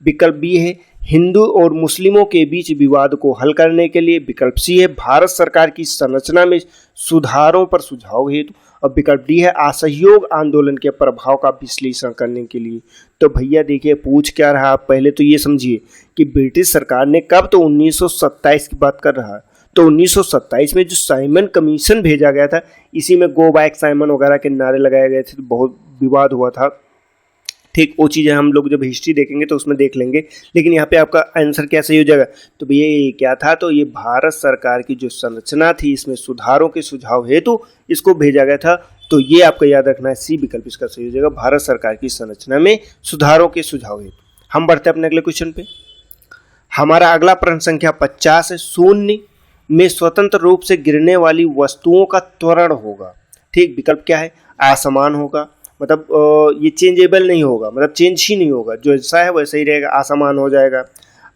विकल्प बी है हिंदू और मुस्लिमों के बीच विवाद को हल करने के लिए, विकल्प सी है भारत सरकार की संरचना में सुधारों पर सुझाव हेतु, और विकल्प डी है असहयोग आंदोलन के प्रभाव का विश्लेषण करने के लिए। तो भैया देखिए पूछ क्या रहा, आप पहले तो ये समझिए कि ब्रिटिश सरकार ने कब, तो 1927 की बात कर रहा है। तो 1927 में जो साइमन कमीशन भेजा गया था, इसी में गो बैक साइमन वगैरह के नारे लगाए गए थे, तो बहुत विवाद हुआ था। ठीक, वो चीज़ें हम लोग जब हिस्ट्री देखेंगे तो उसमें देख लेंगे, लेकिन यहाँ पे आपका आंसर क्या सही हो जाएगा। तो भैया ये क्या था, तो ये भारत सरकार की जो संरचना थी इसमें सुधारों के सुझाव हेतु इसको भेजा गया था। तो ये आपको याद रखना है, सी विकल्प इसका सही हो जाएगा, भारत सरकार की संरचना में सुधारों के सुझाव हेतु। हम बढ़ते हैं अपने अगले क्वेश्चन पे। हमारा अगला प्रश्न संख्या 50 है, शून्य में स्वतंत्र रूप से गिरने वाली वस्तुओं का त्वरण होगा। ठीक, विकल्प क्या है, असमान होगा, मतलब ये चेंजेबल नहीं होगा, मतलब चेंज ही नहीं होगा, जो जैसा है वैसा ही रहेगा, असमान हो जाएगा।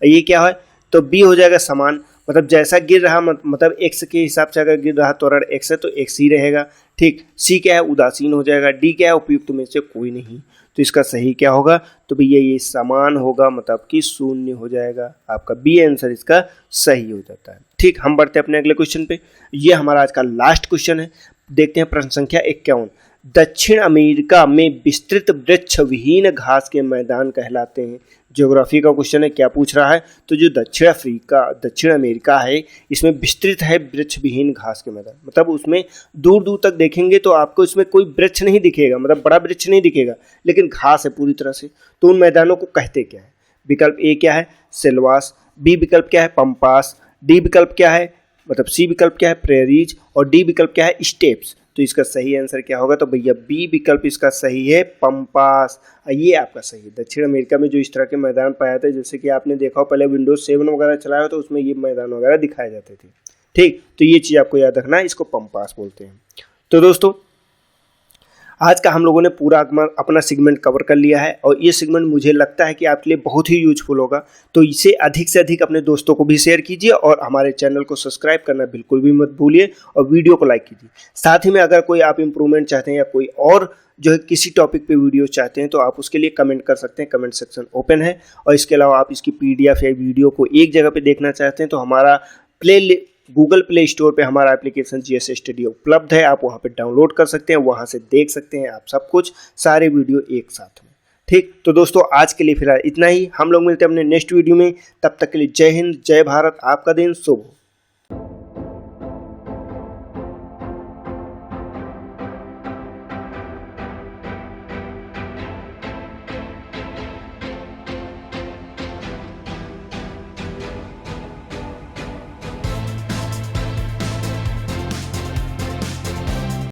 ये क्या है, तो बी हो जाएगा समान, मतलब जैसा गिर रहा, मतलब एक्स के हिसाब से अगर गिर रहा त्वरण एक्स है तो एक्स ही रहेगा। ठीक, सी क्या है, उदासीन हो जाएगा। डी क्या है, उपयुक्त में से कोई नहीं। तो इसका सही क्या होगा, तो भैया ये समान होगा, मतलब कि शून्य हो जाएगा। आपका बी आंसर इसका सही हो जाता है। ठीक, हम बढ़ते हैं अपने अगले क्वेश्चन पे। ये हमारा आज का लास्ट क्वेश्चन है, देखते हैं प्रश्न संख्या 51। दक्षिण अमेरिका में विस्तृत वृक्ष विहीन घास के मैदान कहलाते हैं। ज्योग्राफी का क्वेश्चन है, क्या पूछ रहा है, तो जो दक्षिण अमेरिका है इसमें विस्तृत है वृक्ष विहीन घास के मैदान, मतलब उसमें दूर दूर तक देखेंगे तो आपको इसमें कोई वृक्ष नहीं दिखेगा, मतलब बड़ा वृक्ष नहीं दिखेगा, लेकिन घास है पूरी तरह से। तो उन मैदानों को कहते क्या है। विकल्प ए क्या है, सेल्वास, बी विकल्प क्या है, पंपास, डी विकल्प क्या है, मतलब सी विकल्प क्या है, प्रेरीज, और डी विकल्प क्या है, स्टेप्स। तो इसका सही आंसर क्या होगा, तो भैया बी विकल्प इसका सही है, पंपास। ये आपका सही है। दक्षिण अमेरिका में जो इस तरह के मैदान पाए जाते हैं, जैसे कि आपने देखा हो पहले विंडोज 7 वगैरह चलाया हो तो उसमें ये मैदान वगैरह दिखाए जाते थे। ठीक, तो ये चीज़ आपको याद रखना है, इसको पंपास बोलते हैं। तो दोस्तों आज का हम लोगों ने पूरा अपना सेगमेंट कवर कर लिया है, और ये सेगमेंट मुझे लगता है कि आपके लिए बहुत ही यूजफुल होगा। तो इसे अधिक से अधिक अपने दोस्तों को भी शेयर कीजिए, और हमारे चैनल को सब्सक्राइब करना बिल्कुल भी मत भूलिए, और वीडियो को लाइक कीजिए। साथ ही में अगर कोई आप इम्प्रूवमेंट चाहते हैं या कोई और जो है किसी टॉपिक पे वीडियो चाहते हैं तो आप उसके लिए कमेंट कर सकते हैं, कमेंट सेक्शन ओपन है। और इसके अलावा आप इसकी PDF या वीडियो को एक जगह पे देखना चाहते हैं तो हमारा गूगल प्ले स्टोर पे हमारा एप्लीकेशन GS स्टडी उपलब्ध है, आप वहाँ पे डाउनलोड कर सकते हैं, वहाँ से देख सकते हैं आप सब कुछ, सारे वीडियो एक साथ में। ठीक, तो दोस्तों आज के लिए फिलहाल इतना ही, हम लोग मिलते हैं अपने नेक्स्ट वीडियो में। तब तक के लिए जय हिंद, जय भारत, आपका दिन शुभ हो।